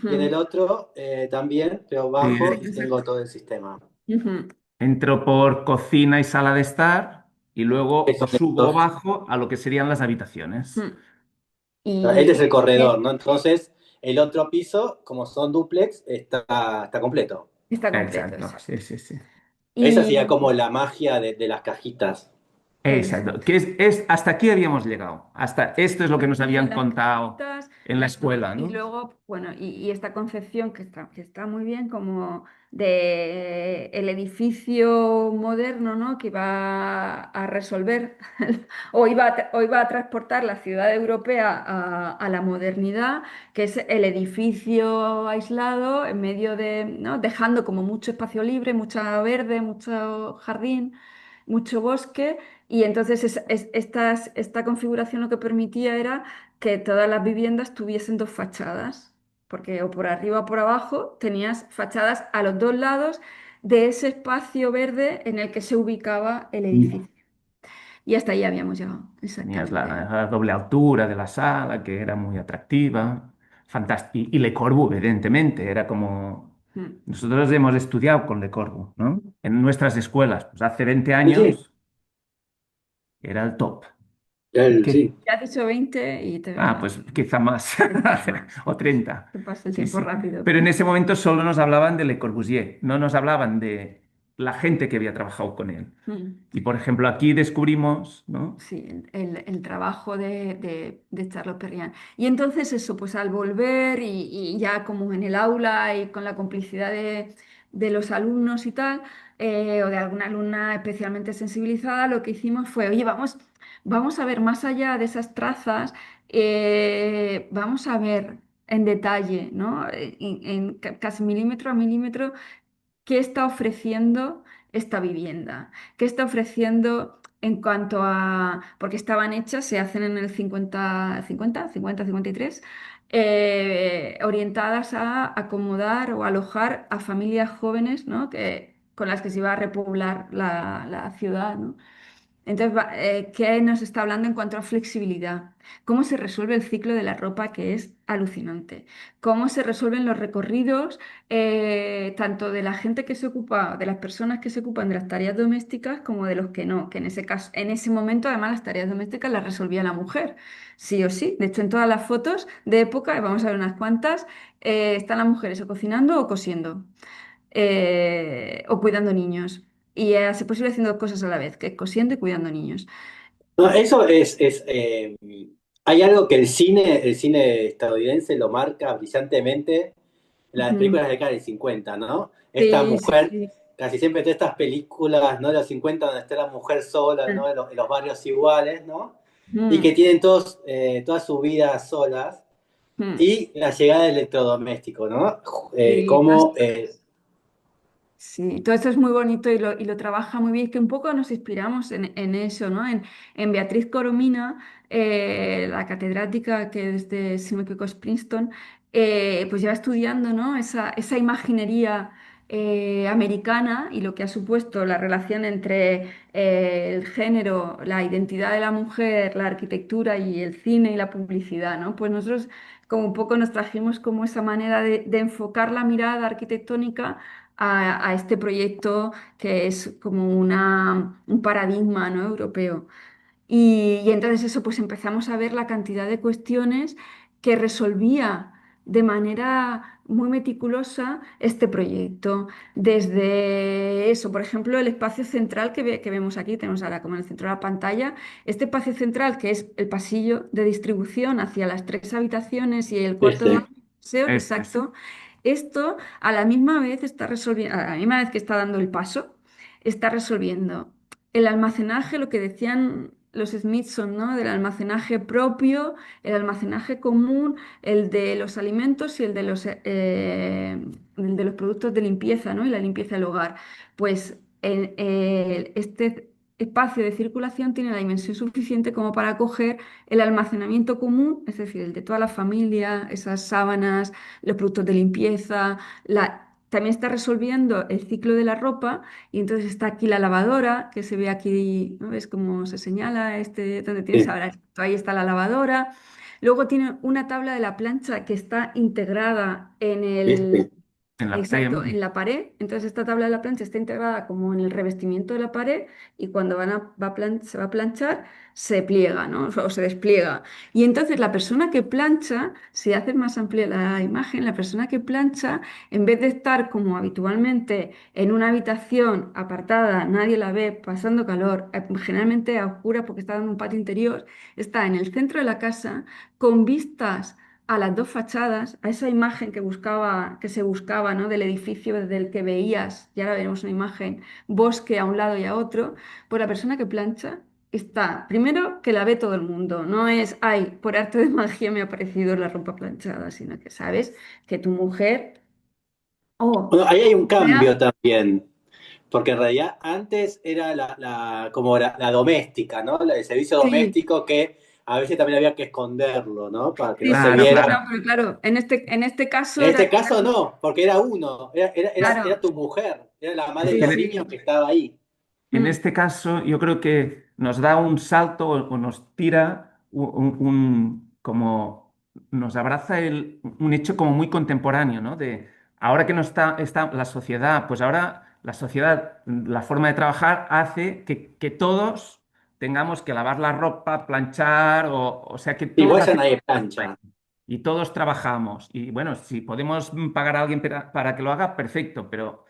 A: y en el
B: Ujú.
A: otro también, pero bajo y tengo
B: Exacto.
A: todo el sistema.
B: Ujú.
C: Entro por cocina y sala de estar y luego
A: Eso,
C: subo o bajo a lo que serían las habitaciones.
B: Ujú.
A: este es
B: Y
A: el corredor,
B: eh,
A: ¿no? Entonces, el otro piso, como son dúplex, está completo.
B: está completo,
C: Exacto,
B: exacto.
C: sí, sí, sí.
A: Esa sería
B: Y
A: como la magia de las cajitas.
C: Exacto.
B: exacto.
C: Que hasta aquí habíamos llegado. Hasta esto es lo que nos
B: Aquí
C: habían
B: las
C: contado
B: cajitas,
C: en la escuela,
B: y
C: ¿no?
B: luego, bueno, y esta concepción que está muy bien, como de el edificio moderno, ¿no? Que va a resolver o iba a transportar la ciudad europea a la modernidad, que es el edificio aislado en medio de, ¿no? Dejando como mucho espacio libre, mucha verde, mucho jardín, mucho bosque. Y entonces esta configuración lo que permitía era que todas las viviendas tuviesen dos fachadas, porque o por arriba o por abajo tenías fachadas a los dos lados de ese espacio verde en el que se ubicaba el edificio. Y hasta ahí habíamos llegado,
C: Tenías
B: exactamente.
C: la doble altura de la sala, que era muy atractiva. Fantástico. Y Le Corbusier, evidentemente, era como...
B: Mm.
C: Nosotros hemos estudiado con Le Corbusier, ¿no? En nuestras escuelas, pues hace 20
A: Sí, sí,
C: años era el top. ¿Y qué?
A: sí.
B: Ya has dicho 20 y
C: Ah, pues quizá más, o 30.
B: te pasa el
C: Sí,
B: tiempo
C: sí.
B: rápido.
C: Pero en ese momento solo nos hablaban de Le Corbusier, no nos hablaban de la gente que había trabajado con él.
B: Mm.
C: Y por ejemplo, aquí descubrimos, ¿no?
B: Sí, el trabajo de Charlotte Perriand. Y entonces eso, pues al volver y ya como en el aula y con la complicidad de los alumnos y tal, o de alguna alumna especialmente sensibilizada, lo que hicimos fue, oye, vamos a ver más allá de esas trazas, vamos a ver en detalle, ¿no? Casi milímetro a milímetro qué está ofreciendo esta vivienda, qué está ofreciendo en cuanto a, porque estaban hechas, se hacen en el 50, 53, orientadas a acomodar o alojar a familias jóvenes, ¿no? Con las que se iba a repoblar la ciudad, ¿no? Entonces, ¿qué nos está hablando en cuanto a flexibilidad? ¿Cómo se resuelve el ciclo de la ropa, que es alucinante? ¿Cómo se resuelven los recorridos, tanto de la gente que se ocupa, de las personas que se ocupan de las tareas domésticas, como de los que no? Que en ese caso, en ese momento, además, las tareas domésticas las resolvía la mujer, sí o sí. De hecho, en todas las fotos de época, y vamos a ver unas cuantas, están las mujeres o cocinando o cosiendo, o cuidando niños. Y a ser posible haciendo dos cosas a la vez, que es cosiendo y cuidando niños.
A: No, eso hay algo que el cine estadounidense lo marca brillantemente en las
B: Ujú.
A: películas de década del 50, ¿no? Esta
B: Sí, sí,
A: mujer,
B: sí.
A: casi siempre todas estas películas, ¿no? De los 50 donde está la mujer sola, ¿no? En los barrios iguales, ¿no? Y que
B: Mm,
A: tienen todos, toda su vida solas.
B: mm.
A: Y la llegada del electrodoméstico, ¿no?
B: Sí,
A: Como,
B: sí, todo esto es muy bonito y lo trabaja muy bien, que un poco nos inspiramos en eso, ¿no? En Beatriz Coromina, la catedrática que es de, si no me equivoco, es Princeton, pues lleva estudiando, ¿no? Esa imaginería americana y lo que ha supuesto la relación entre el género, la identidad de la mujer, la arquitectura y el cine y la publicidad, ¿no? Pues nosotros como un poco nos trajimos como esa manera de enfocar la mirada arquitectónica a este proyecto que es como un paradigma, ¿no? Europeo. Y entonces eso, pues empezamos a ver la cantidad de cuestiones que resolvía de manera muy meticulosa este proyecto. Desde eso, por ejemplo, el espacio central que vemos aquí, tenemos ahora como en el centro de la pantalla, este espacio central que es el pasillo de distribución hacia las tres habitaciones y el cuarto de baño,
A: este,
B: museo,
C: Este.
B: exacto. Esto a la misma vez está resolviendo, a la misma vez que está dando el paso, está resolviendo el almacenaje, lo que decían los Smithson, ¿no? Del almacenaje propio, el almacenaje común, el de los alimentos y el de los productos de limpieza, ¿no? Y la limpieza del hogar. Pues este espacio de circulación tiene la dimensión suficiente como para acoger el almacenamiento común, es decir, el de toda la familia, esas sábanas, los productos de limpieza, también está resolviendo el ciclo de la ropa y entonces está aquí la lavadora, que se ve aquí, ¿no? ¿Ves cómo se señala donde tienes
A: sí,
B: ahora esto? Ahí está la lavadora. Luego tiene una tabla de la plancha que está integrada en el,
A: este.
C: En la
B: exacto,
C: pared.
B: en la pared. Entonces esta tabla de la plancha está integrada como en el revestimiento de la pared y cuando se va a planchar se pliega, ¿no? O se despliega. Y entonces la persona que plancha, si haces más amplia la imagen, la persona que plancha, en vez de estar como habitualmente en una habitación apartada, nadie la ve, pasando calor, generalmente a oscuras porque está en un patio interior, está en el centro de la casa con vistas a las dos fachadas, a esa imagen que se buscaba, ¿no? Del edificio desde el que veías, y ahora veremos una imagen, bosque a un lado y a otro, pues la persona que plancha está, primero, que la ve todo el mundo, no es, ay, por arte de magia me ha aparecido la ropa planchada, sino que sabes que tu mujer, o
A: Bueno, ahí hay un
B: como
A: cambio
B: sea,
A: también, porque en realidad antes era como la doméstica, ¿no? La del servicio
B: sí.
A: doméstico que a veces también había que esconderlo, ¿no? Para que no
B: Sí,
A: se
C: Claro,
B: sí,
A: viera.
B: no,
C: claro.
B: pero claro, en este caso
A: En
B: era,
A: este caso no, porque era uno, era
B: claro,
A: tu mujer, era la madre
C: Es
A: de
B: sí,
C: que
A: los
B: sí.
A: niños que estaba ahí.
C: en
B: Mm,
C: este caso yo creo que nos da un salto o nos tira como nos abraza un hecho como muy contemporáneo, ¿no? De ahora que no está la sociedad, pues ahora la sociedad, la forma de trabajar hace que todos tengamos que lavar la ropa, planchar, o sea que todos
A: Igual ya
C: hacemos
A: nadie plancha.
C: y todos trabajamos. Y bueno, si podemos pagar a alguien para que lo haga, perfecto, pero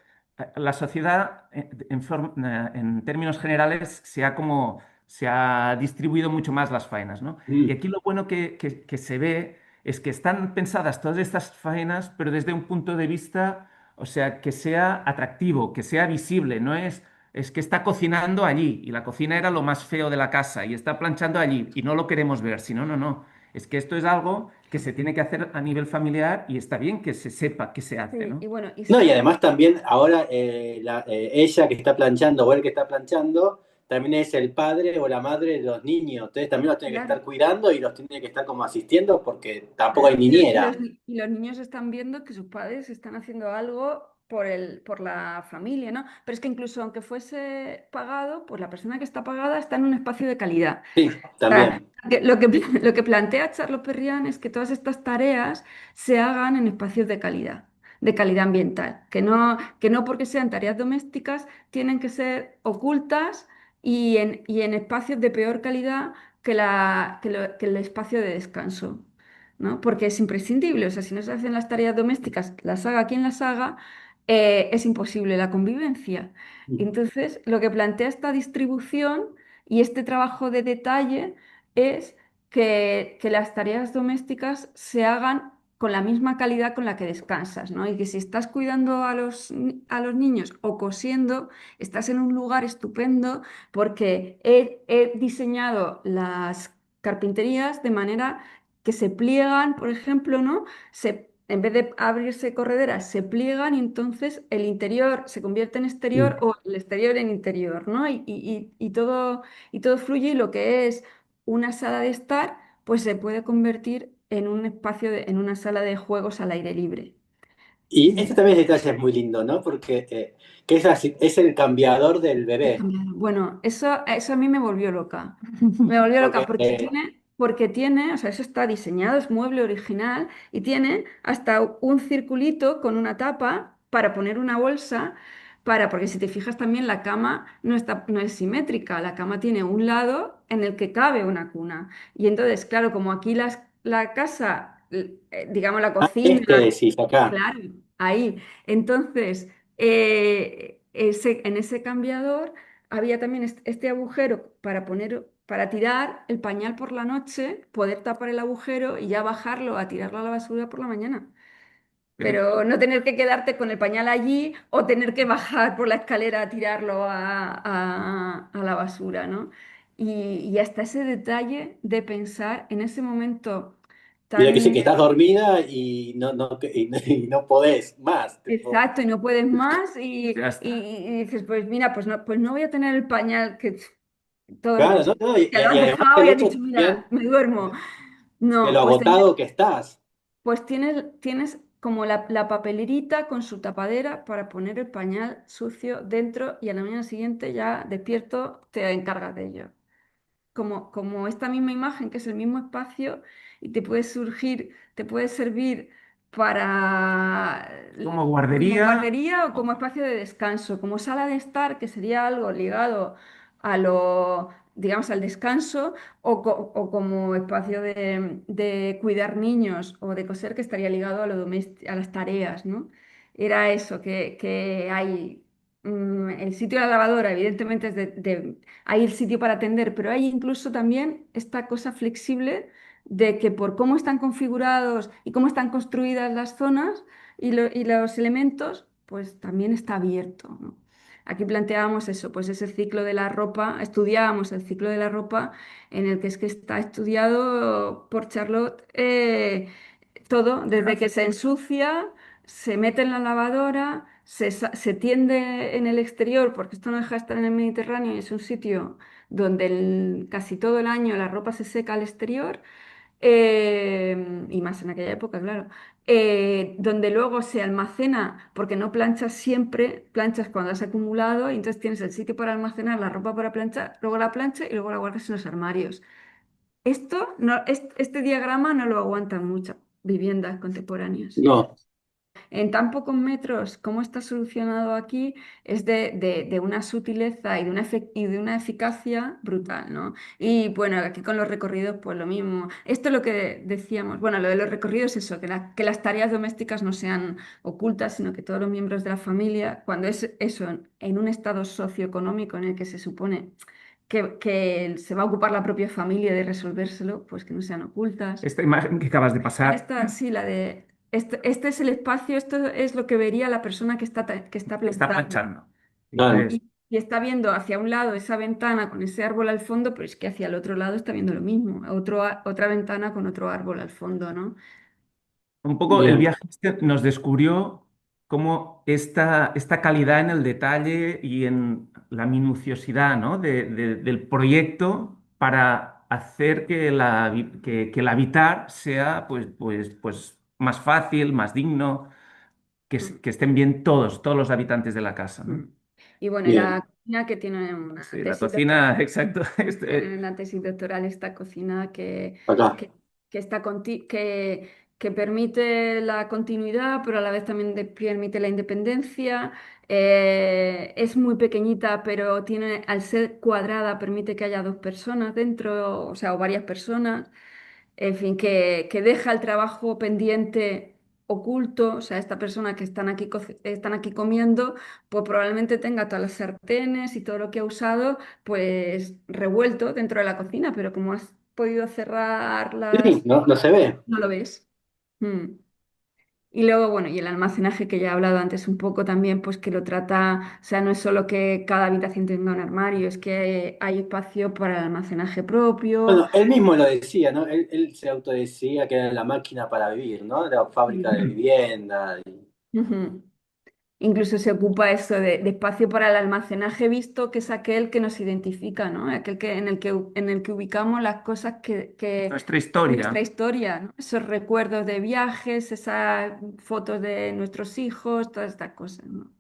C: la sociedad en términos generales se ha distribuido mucho más las faenas, ¿no? Y
A: Mm.
C: aquí lo bueno que se ve es que están pensadas todas estas faenas, pero desde un punto de vista, o sea, que sea atractivo, que sea visible, no es que está cocinando allí y la cocina era lo más feo de la casa y está planchando allí y no lo queremos ver, sino no, no. Es que esto es algo que se tiene que hacer a nivel familiar y está bien que se sepa que se hace,
B: Sí,
C: ¿no?
B: y bueno, y
A: No, y
B: sabes,
A: además también ahora ella que está planchando o él que está planchando, también es el padre o la madre de los niños. Entonces también los tiene que estar
B: claro,
A: cuidando y los tiene que estar como asistiendo porque tampoco hay
B: claro,
A: niñera.
B: y los niños están viendo que sus padres están haciendo algo por la familia, ¿no? Pero es que incluso aunque fuese pagado, pues la persona que está pagada está en un espacio de calidad.
A: Sí,
B: Sea,
A: también.
B: lo que plantea Charles Perriand es que todas estas tareas se hagan en espacios de calidad ambiental, que no porque sean tareas domésticas tienen que ser ocultas y en espacios de peor calidad que el espacio de descanso, ¿no? Porque es imprescindible, o sea, si no se hacen las tareas domésticas, las haga quien las haga, es imposible la convivencia. Entonces, lo que plantea esta distribución y este trabajo de detalle es que las tareas domésticas se hagan con la misma calidad con la que descansas, ¿no? Y que si estás cuidando a los niños o cosiendo, estás en un lugar estupendo porque he diseñado las carpinterías de manera que se pliegan, por ejemplo, ¿no? En vez de abrirse correderas, se pliegan y entonces el interior se convierte en exterior o el exterior en interior, ¿no? Y todo fluye y lo que es una sala de estar, pues se puede convertir en un espacio, en una sala de juegos al aire libre.
A: Y
B: Mm.
A: este también es detalle es muy lindo, ¿no? Porque que es, es el cambiador del
B: He
A: bebé.
B: cambiado. Bueno, eso a mí me volvió loca. Me volvió loca
A: Porque
B: porque tiene, o sea, eso está diseñado, es mueble original y tiene hasta un circulito con una tapa para poner una bolsa, porque si te fijas también la cama no es simétrica, la cama tiene un lado en el que cabe una cuna. Y entonces, claro, como aquí la casa, digamos la
A: este
B: cocina,
A: decís acá.
B: claro, ahí. Entonces, en ese cambiador había también este agujero para tirar el pañal por la noche, poder tapar el agujero y ya bajarlo a tirarlo a la basura por la mañana.
C: Pero
B: Pero no tener que quedarte con el pañal allí o tener que bajar por la escalera a tirarlo a la basura, ¿no? Y hasta ese detalle de pensar en ese momento
A: Y de que sí, que
B: tan
A: estás dormida y y no podés más. Tipo,
B: exacto, y no puedes más
C: ya está.
B: y dices, pues mira, pues no voy a tener el pañal que todos los
A: claro,
B: días
A: no, no,
B: que lo has
A: y además
B: dejado
A: el
B: y has
A: hecho
B: dicho, mira,
A: también
B: me duermo.
A: de
B: No,
A: lo agotado que estás.
B: pues tienes como la papelerita con su tapadera para poner el pañal sucio dentro y a la mañana siguiente ya despierto te encargas de ello. Como esta misma imagen, que es el mismo espacio, y te puede servir para
C: Como
B: como
C: guardería,
B: guardería o como espacio de descanso, como sala de estar, que sería algo ligado digamos, al descanso, o como espacio de cuidar niños o de coser, que estaría ligado a a las tareas, ¿no? Era eso, que hay el sitio de la lavadora, evidentemente hay el sitio para atender, pero hay incluso también esta cosa flexible de que por cómo están configurados y cómo están construidas las zonas y los elementos, pues también está abierto, ¿no? Aquí planteábamos eso, pues ese ciclo de la ropa, estudiábamos el ciclo de la ropa en el que es que está estudiado por Charlotte todo, desde que se ensucia, se mete en la lavadora, se tiende en el exterior, porque esto no deja de estar en el Mediterráneo y es un sitio donde casi todo el año la ropa se seca al exterior, y más en aquella época, claro, donde luego se almacena, porque no planchas siempre, planchas cuando has acumulado, y entonces tienes el sitio para almacenar la ropa para planchar, luego la plancha y luego la guardas en los armarios. Esto no, este diagrama no lo aguantan muchas viviendas contemporáneas.
A: No,
B: En tan pocos metros, cómo está solucionado aquí, es de una sutileza y y de una eficacia brutal, ¿no? Y bueno, aquí con los recorridos, pues lo mismo. Esto es lo que decíamos. Bueno, lo de los recorridos es eso, que las tareas domésticas no sean ocultas, sino que todos los miembros de la familia, cuando es eso, en un estado socioeconómico en el que se supone que se va a ocupar la propia familia de resolvérselo, pues que no sean ocultas.
C: Esta imagen que acabas de pasar
B: Esta, sí, la de. Este es el espacio, esto es lo que vería la persona que está
C: está
B: planchando.
C: planchando.
A: claro.
C: Entonces,
B: Y está viendo hacia un lado esa ventana con ese árbol al fondo, pero es que hacia el otro lado está viendo lo mismo. Otra ventana con otro árbol al fondo, ¿no?
C: un poco el
A: Bien.
C: viaje este nos descubrió cómo esta calidad en el detalle y en la minuciosidad, ¿no? del proyecto para hacer que el habitar sea pues más fácil, más digno,
B: Mm,
C: que estén bien todos los habitantes de la casa, ¿no?
B: mm. Y bueno, y
A: Bien.
B: la cocina que tiene una
C: Sí, la
B: tesis doctoral.
C: cocina, exacto.
B: En la tesis doctoral esta cocina
A: Acá.
B: que, que está que permite la continuidad, pero a la vez también permite la independencia. Es muy pequeñita, pero tiene, al ser cuadrada, permite que haya dos personas dentro, o sea, o varias personas. En fin, que deja el trabajo pendiente oculto, o sea, esta persona que están aquí comiendo, pues probablemente tenga todas las sartenes y todo lo que ha usado, pues revuelto dentro de la cocina, pero como has podido cerrar
A: Sí, no, no se ve.
B: no lo ves. Mm. Y luego, bueno, y el almacenaje que ya he hablado antes un poco también, pues que lo trata, o sea, no es solo que cada habitación tenga un armario, es que hay espacio para el almacenaje propio.
A: Bueno, él mismo lo decía, ¿no? Él se autodecía que era la máquina para vivir, ¿no? La fábrica de vivienda.
B: Ujú. Incluso se ocupa eso de espacio para el almacenaje visto, que es aquel que nos identifica, ¿no? Aquel en el que ubicamos las cosas
C: Nuestra
B: de nuestra
C: historia.
B: historia, ¿no? Esos recuerdos de viajes, esas fotos de nuestros hijos, todas estas cosas, ¿no?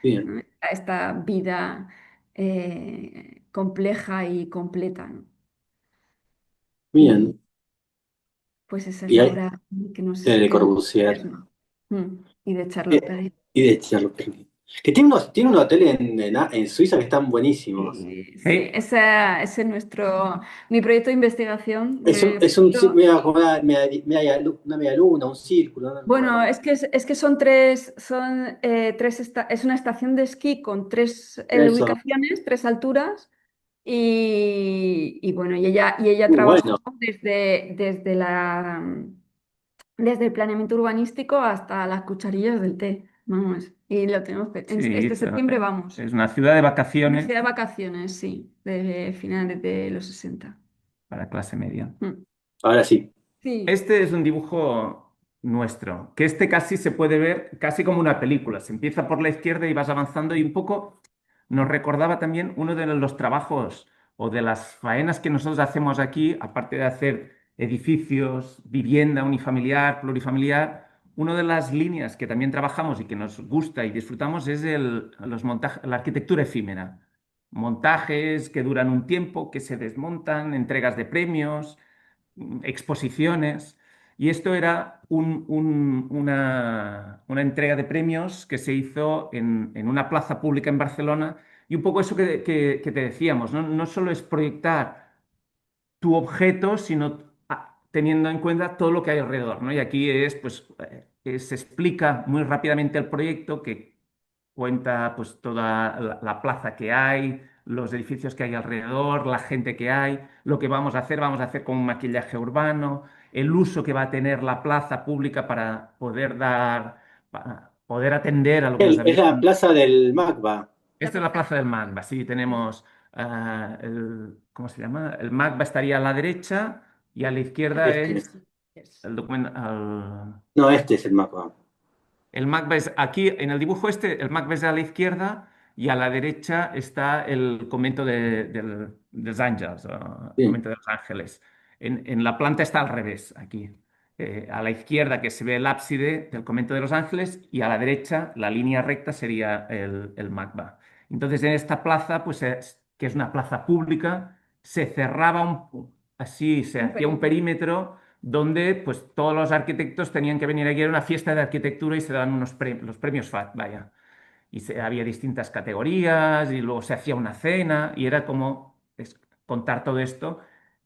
A: Bien,
B: ¿No? Esta vida compleja y completa, ¿no? Y
A: bien.
B: pues esa es
A: Y
B: la
A: hay
B: obra que nos
A: de
B: que nos
A: Corbusier.
B: ¿no? Y de Charlotte
A: Eh,
B: Perry.
A: Y de Charles Perkin. Que tiene un hotel en Suiza que están buenísimos.
B: Sí, sí,
C: Sí,
B: ese es mi proyecto de investigación.
A: Mira, como una media luna, un círculo, no me
B: Bueno,
A: acuerdo.
B: es que es una estación de esquí con tres
A: Eso,
B: ubicaciones, tres alturas, y bueno, y ella trabajó
A: bueno.
B: desde el planeamiento urbanístico hasta las cucharillas del té, vamos, y lo tenemos
C: sí,
B: este septiembre vamos.
C: es una ciudad de
B: Una
C: vacaciones
B: ciudad de vacaciones, sí, de finales de los 60.
C: para clase media.
B: Mm.
A: Ahora sí.
B: Sí.
C: Este es un dibujo nuestro, que este casi se puede ver casi como una película. Se empieza por la izquierda y vas avanzando y un poco nos recordaba también uno de los trabajos o de las faenas que nosotros hacemos aquí, aparte de hacer edificios, vivienda unifamiliar, plurifamiliar. Una de las líneas que también trabajamos y que nos gusta y disfrutamos es los montajes, la arquitectura efímera. Montajes que duran un tiempo, que se desmontan, entregas de premios, exposiciones. Y esto era una entrega de premios que se hizo en una plaza pública en Barcelona. Y un poco eso que te decíamos, ¿no? No solo es proyectar tu objeto, sino teniendo en cuenta todo lo que hay alrededor, ¿no? Y aquí pues, se explica muy rápidamente el proyecto que cuenta pues toda la plaza que hay, los edificios que hay alrededor, la gente que hay, lo que vamos a hacer con un maquillaje urbano, el uso que va a tener la plaza pública para poder atender a lo que nos
A: Es la
C: habían.
A: plaza del Magba.
B: La
C: Esta es la
B: plaza.
C: plaza del MACBA, sí, tenemos ¿cómo se llama? El MACBA estaría a la derecha y a la izquierda
A: Este.
C: es el documento.
A: No, este es el Magba.
C: El MACBA es aquí, en el dibujo este, el MACBA es a la izquierda y a la derecha está el convento de los Ángeles, o el
A: Sí.
C: convento de los Ángeles. En la planta está al revés, aquí. A la izquierda que se ve el ábside del convento de los Ángeles y a la derecha la línea recta sería el Magba. Entonces en esta plaza, pues que es una plaza pública, se cerraba así, se
B: Un
C: hacía un
B: perímetro.
C: perímetro donde pues todos los arquitectos tenían que venir aquí. Era una fiesta de arquitectura y se daban los premios FAT, vaya. Había distintas categorías y luego se hacía una cena y era como contar todo esto.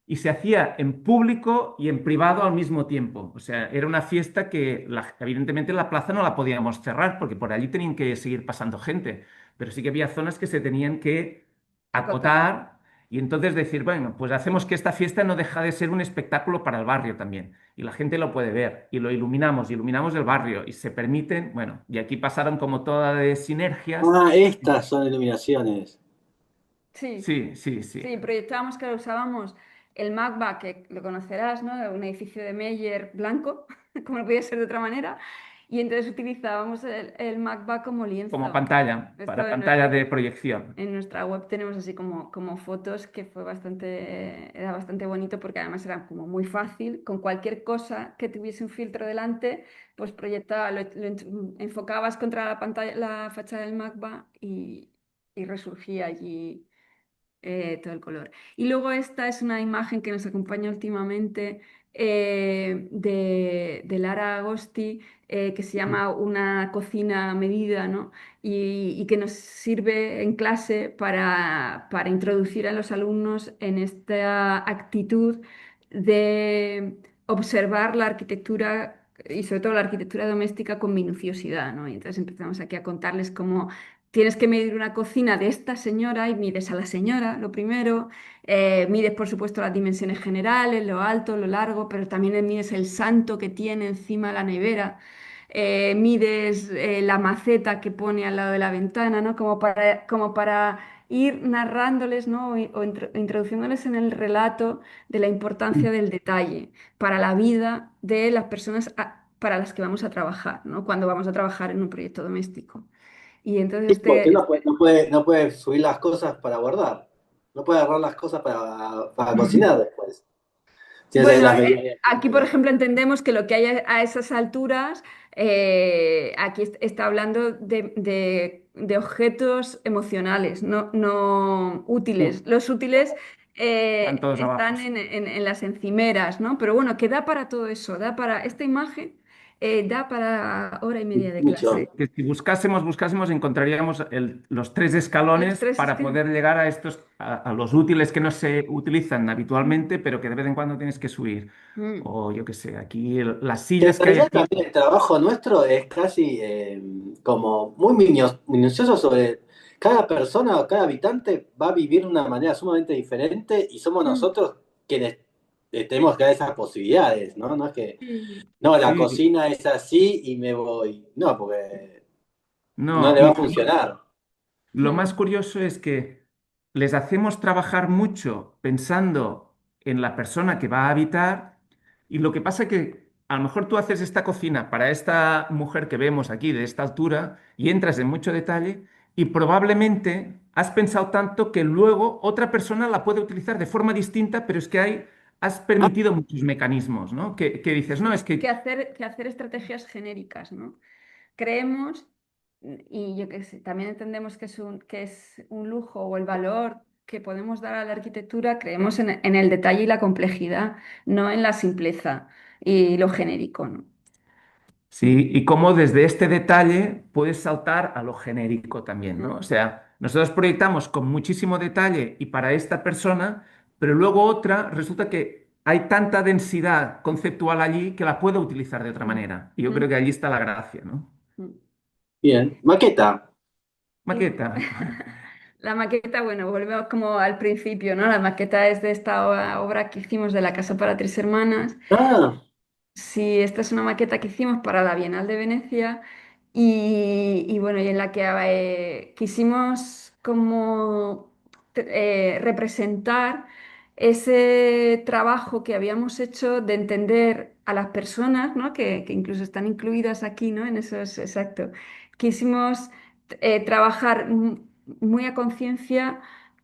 C: Y se hacía en público y en privado al mismo tiempo. O sea, era una fiesta que evidentemente la plaza no la podíamos cerrar porque por allí tenían que seguir pasando gente. Pero sí que había zonas que se tenían que
B: Acotar.
C: acotar y entonces decir, bueno, pues hacemos que esta fiesta no deja de ser un espectáculo para el barrio también. Y la gente lo puede ver y lo iluminamos el barrio y se permiten, bueno, y aquí pasaron como toda de sinergias.
A: Ah, estas son iluminaciones.
B: Sí,
C: Sí, sí, sí.
B: sí, proyectábamos que usábamos el MACBA, que lo conocerás, ¿no? Un edificio de Meyer blanco, como no podía ser de otra manera, y entonces utilizábamos el MACBA como
C: Como
B: lienzo.
C: pantalla,
B: Esto
C: para pantalla de proyección.
B: en nuestra web tenemos así como fotos que fue era bastante bonito porque además era como muy fácil, con cualquier cosa que tuviese un filtro delante, pues proyectaba, enfocabas contra la pantalla, la fachada del MACBA y resurgía allí todo el color. Y luego esta es una imagen que nos acompaña últimamente de Lara Agosti, que se llama Una cocina a medida, ¿no? Y que nos sirve en clase para introducir a los alumnos en esta actitud de observar la arquitectura y sobre todo la arquitectura doméstica con minuciosidad, ¿no? Y entonces empezamos aquí a contarles cómo tienes que medir una cocina de esta señora y mides a la señora, lo primero. Mides, por supuesto, las dimensiones generales, lo alto, lo largo, pero también mides el santo que tiene encima la nevera. Mides la maceta que pone al lado de la ventana, ¿no? Como para ir narrándoles, ¿no? Introduciéndoles en el relato de la importancia del detalle para la vida de las personas para las que vamos a trabajar, ¿no? Cuando vamos a trabajar en un proyecto doméstico. Y entonces
A: ¿Y por qué
B: este,
A: no puede subir las cosas para guardar? No puede agarrar las cosas para cocinar después. Tiene
B: bueno,
A: las medidas.
B: aquí por ejemplo entendemos que lo que hay a esas alturas, aquí está hablando de objetos emocionales, no útiles. Los útiles
C: Están todos abajo.
B: están en las encimeras, ¿no? Pero bueno, que da para todo eso, da para esta imagen, da para hora y media de
A: Mucho.
B: clase.
C: Que si buscásemos, encontraríamos los tres
B: Los
C: escalones
B: tres es
C: para
B: que...
C: poder llegar a a los útiles que no se utilizan habitualmente, pero que de vez en cuando tienes que subir.
B: Mm.
C: O yo qué sé, aquí las
A: Que en
C: sillas que hay
A: realidad
C: aquí.
A: también el trabajo nuestro es casi como muy minucioso sobre cada persona o cada habitante va a vivir de una manera sumamente diferente y somos
B: Mm.
A: nosotros quienes tenemos que dar esas posibilidades, ¿no? No es que,
B: Sí.
A: no, la
C: Sí,
A: cocina es así y me voy. No, porque no
C: no,
A: le va a
C: y
A: funcionar.
C: lo más curioso es que les hacemos trabajar mucho pensando en la persona que va a habitar y lo que pasa es que a lo mejor tú haces esta cocina para esta mujer que vemos aquí de esta altura y entras en mucho detalle y probablemente has pensado tanto que luego otra persona la puede utilizar de forma distinta, pero es que has
A: Ah,
C: permitido muchos mecanismos, ¿no? Que dices, no, es
B: Sí,
C: que
B: que hacer estrategias genéricas, ¿no? Creemos, y yo que sé, también entendemos que es un lujo o el valor que podemos dar a la arquitectura, creemos en el detalle y la complejidad, no en la simpleza y lo genérico, ¿no?
C: sí, y cómo desde este detalle puedes saltar a lo genérico también, ¿no?
B: Mm.
C: O sea, nosotros proyectamos con muchísimo detalle y para esta persona, pero luego otra resulta que hay tanta densidad conceptual allí que la puedo utilizar de otra
B: Mm.
C: manera. Y yo creo
B: Mm.
C: que allí está la gracia, ¿no?
B: Mm.
A: bien. Maqueta.
B: Y
C: Maqueta.
B: la maqueta, bueno, volvemos como al principio, ¿no? La maqueta es de esta obra que hicimos de la Casa para Tres Hermanas.
A: Ah,
B: Sí, esta es una maqueta que hicimos para la Bienal de Venecia y bueno, y en la que quisimos como representar ese trabajo que habíamos hecho de entender a las personas, ¿no? Que incluso están incluidas aquí, ¿no? En eso es exacto. Quisimos trabajar muy a conciencia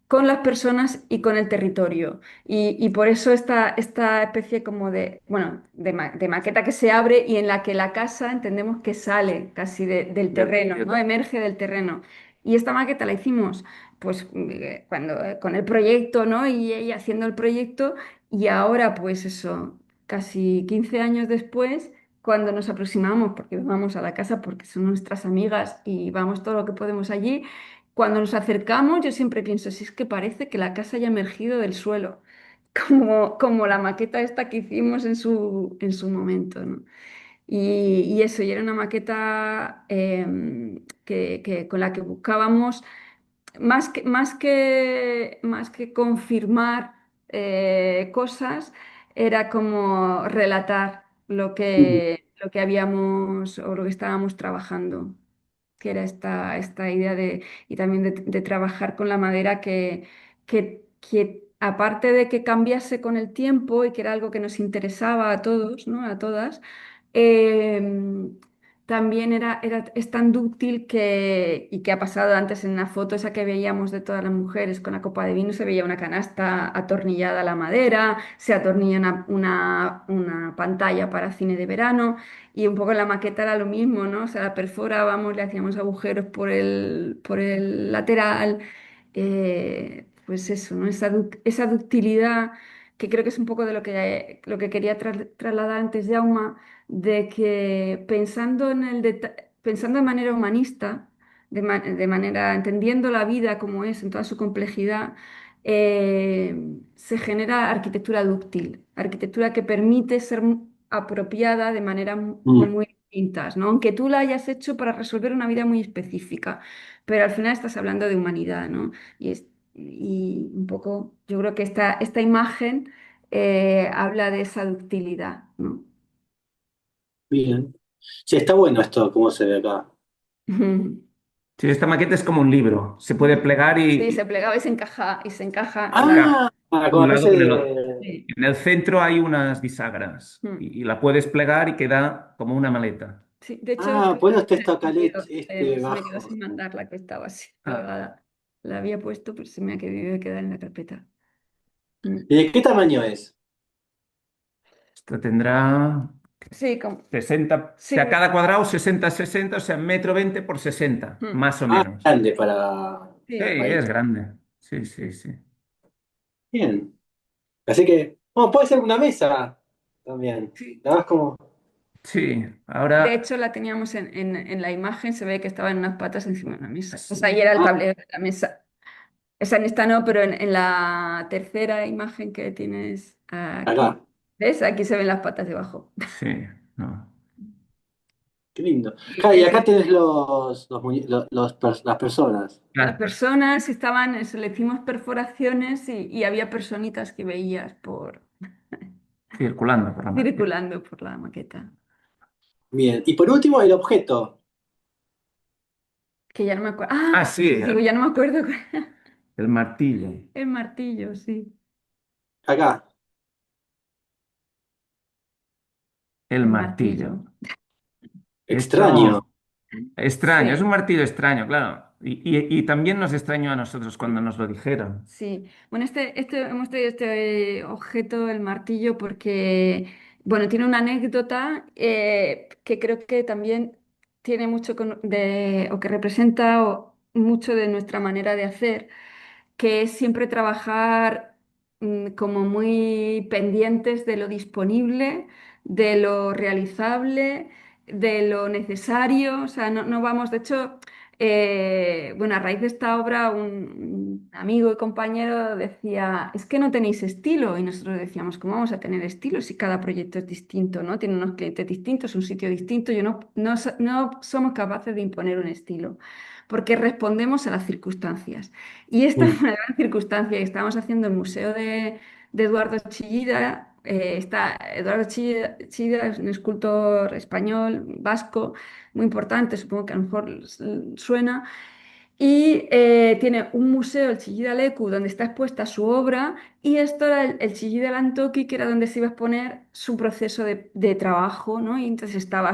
B: con las personas y con el territorio. Y por eso esta especie como de, bueno, de maqueta que se abre y en la que la casa entendemos que sale casi del terreno, ¿no? Emerge del terreno. Y esta maqueta la hicimos pues con el proyecto, ¿no? Y ella haciendo el proyecto y ahora pues eso, casi 15 años después, cuando nos aproximamos, porque vamos a la casa porque son nuestras amigas y vamos todo lo que podemos allí, cuando nos acercamos, yo siempre pienso, si es que parece que la casa haya emergido del suelo, como la maqueta esta que hicimos en su momento, ¿no? Y eso, y era una maqueta con la que buscábamos más que confirmar cosas, era como relatar lo que habíamos o lo que estábamos trabajando, que era esta idea y también de trabajar con la madera que aparte de que cambiase con el tiempo y que era algo que nos interesaba a todos, ¿no? A todas, eh, también es tan dúctil y que ha pasado antes en la foto esa que veíamos de todas las mujeres con la copa de vino, se veía una canasta atornillada a la madera, se atornilla una pantalla para cine de verano. Y un poco en la maqueta era lo mismo, ¿no? O sea, la perforábamos, le hacíamos agujeros por el lateral. Pues eso, ¿no? Esa ductilidad, que creo que es un poco de lo que quería trasladar antes, Jauma, de que pensando de manera humanista, de manera entendiendo la vida como es en toda su complejidad, se genera arquitectura dúctil, arquitectura que permite ser apropiada de manera
A: Mm,
B: muy distintas, ¿no? Aunque tú la hayas hecho para resolver una vida muy específica, pero al final estás hablando de humanidad, ¿no? Y un poco, yo creo que esta imagen habla de esa ductilidad, ¿no?
A: bien. Sí, está bueno esto, cómo se ve acá.
C: Sí, esta maqueta es como un libro. Se puede plegar
B: Sí, se plegaba y se encaja en la...
C: encaja
A: Ah, como
C: un
A: una
C: lado
A: especie
C: con el otro.
A: de...
B: Sí.
C: En el centro hay unas bisagras
B: Mm.
C: y la puedes plegar y queda como una maleta.
B: Sí, de hecho,
A: Ah,
B: creo
A: bueno,
B: que
A: está esta caleta,
B: se me quedó sin
A: bajo.
B: mandar la que estaba así
C: Ah,
B: pegada. La había puesto, pero se me ha quedado quedar en la carpeta. Mm.
A: ¿Y de qué tamaño es?
C: esto tendrá
B: Sí,
C: 60, o sea,
B: sí.
C: cada cuadrado 60 60, o sea, 1,20 por 60,
B: Mm.
C: más o
A: Ah,
C: menos.
A: grande
C: Sí,
B: Sí.
A: para
C: es
A: ir.
C: grande. Sí, sí, sí.
A: Bien. Así que, bueno, puede ser una mesa también.
C: Sí,
A: Nada más como...
C: sí,
B: De
C: ahora
B: hecho, la teníamos en la imagen, se ve que estaba en unas patas encima de una mesa. O sea, ahí era el
A: Ah,
B: tablero de la mesa. Esa en esta no, pero en la tercera imagen que tienes aquí,
A: acá.
B: ¿ves? Aquí se ven las patas debajo.
C: sí, no.
A: Qué lindo.
B: Y
A: Claro, y
B: eso,
A: acá tenés las personas.
B: las
C: Ah,
B: personas estaban, eso, le hicimos perforaciones y había personitas que veías
C: circulando por la máquina.
B: circulando por la maqueta.
A: Bien. Y por último, el objeto.
B: Que ya no me acuerdo.
C: Ah,
B: Ah,
C: sí,
B: digo, ya no me acuerdo.
C: el martillo.
B: El martillo, sí.
A: Acá.
C: El
B: El
C: martillo.
B: martillo.
A: Extraño.
C: Esto extraño, es un
B: Sí.
C: martillo extraño, claro. Y también nos extrañó a nosotros cuando nos lo dijeron.
B: Sí, bueno, hemos traído este objeto, el martillo, porque, bueno, tiene una anécdota que creo que también tiene mucho o que representa mucho de nuestra manera de hacer, que es siempre trabajar como muy pendientes de lo disponible, de lo realizable, de lo necesario. O sea, no vamos, de hecho, bueno, a raíz de esta obra, un amigo y compañero decía, es que no tenéis estilo. Y nosotros decíamos, ¿cómo vamos a tener estilo si cada proyecto es distinto, ¿no? Tiene unos clientes distintos, un sitio distinto. Yo no somos capaces de imponer un estilo porque respondemos a las circunstancias. Y esta
A: Mm.
B: es una gran circunstancia que estamos haciendo el Museo de Eduardo Chillida. Eduardo Chillida es un escultor español, vasco, muy importante, supongo que a lo mejor suena. Y tiene un museo, el Chillida Leku, donde está expuesta su obra, y esto era el Chillida Lantoki, que era donde se iba a exponer su proceso de trabajo, ¿no? Y entonces estaba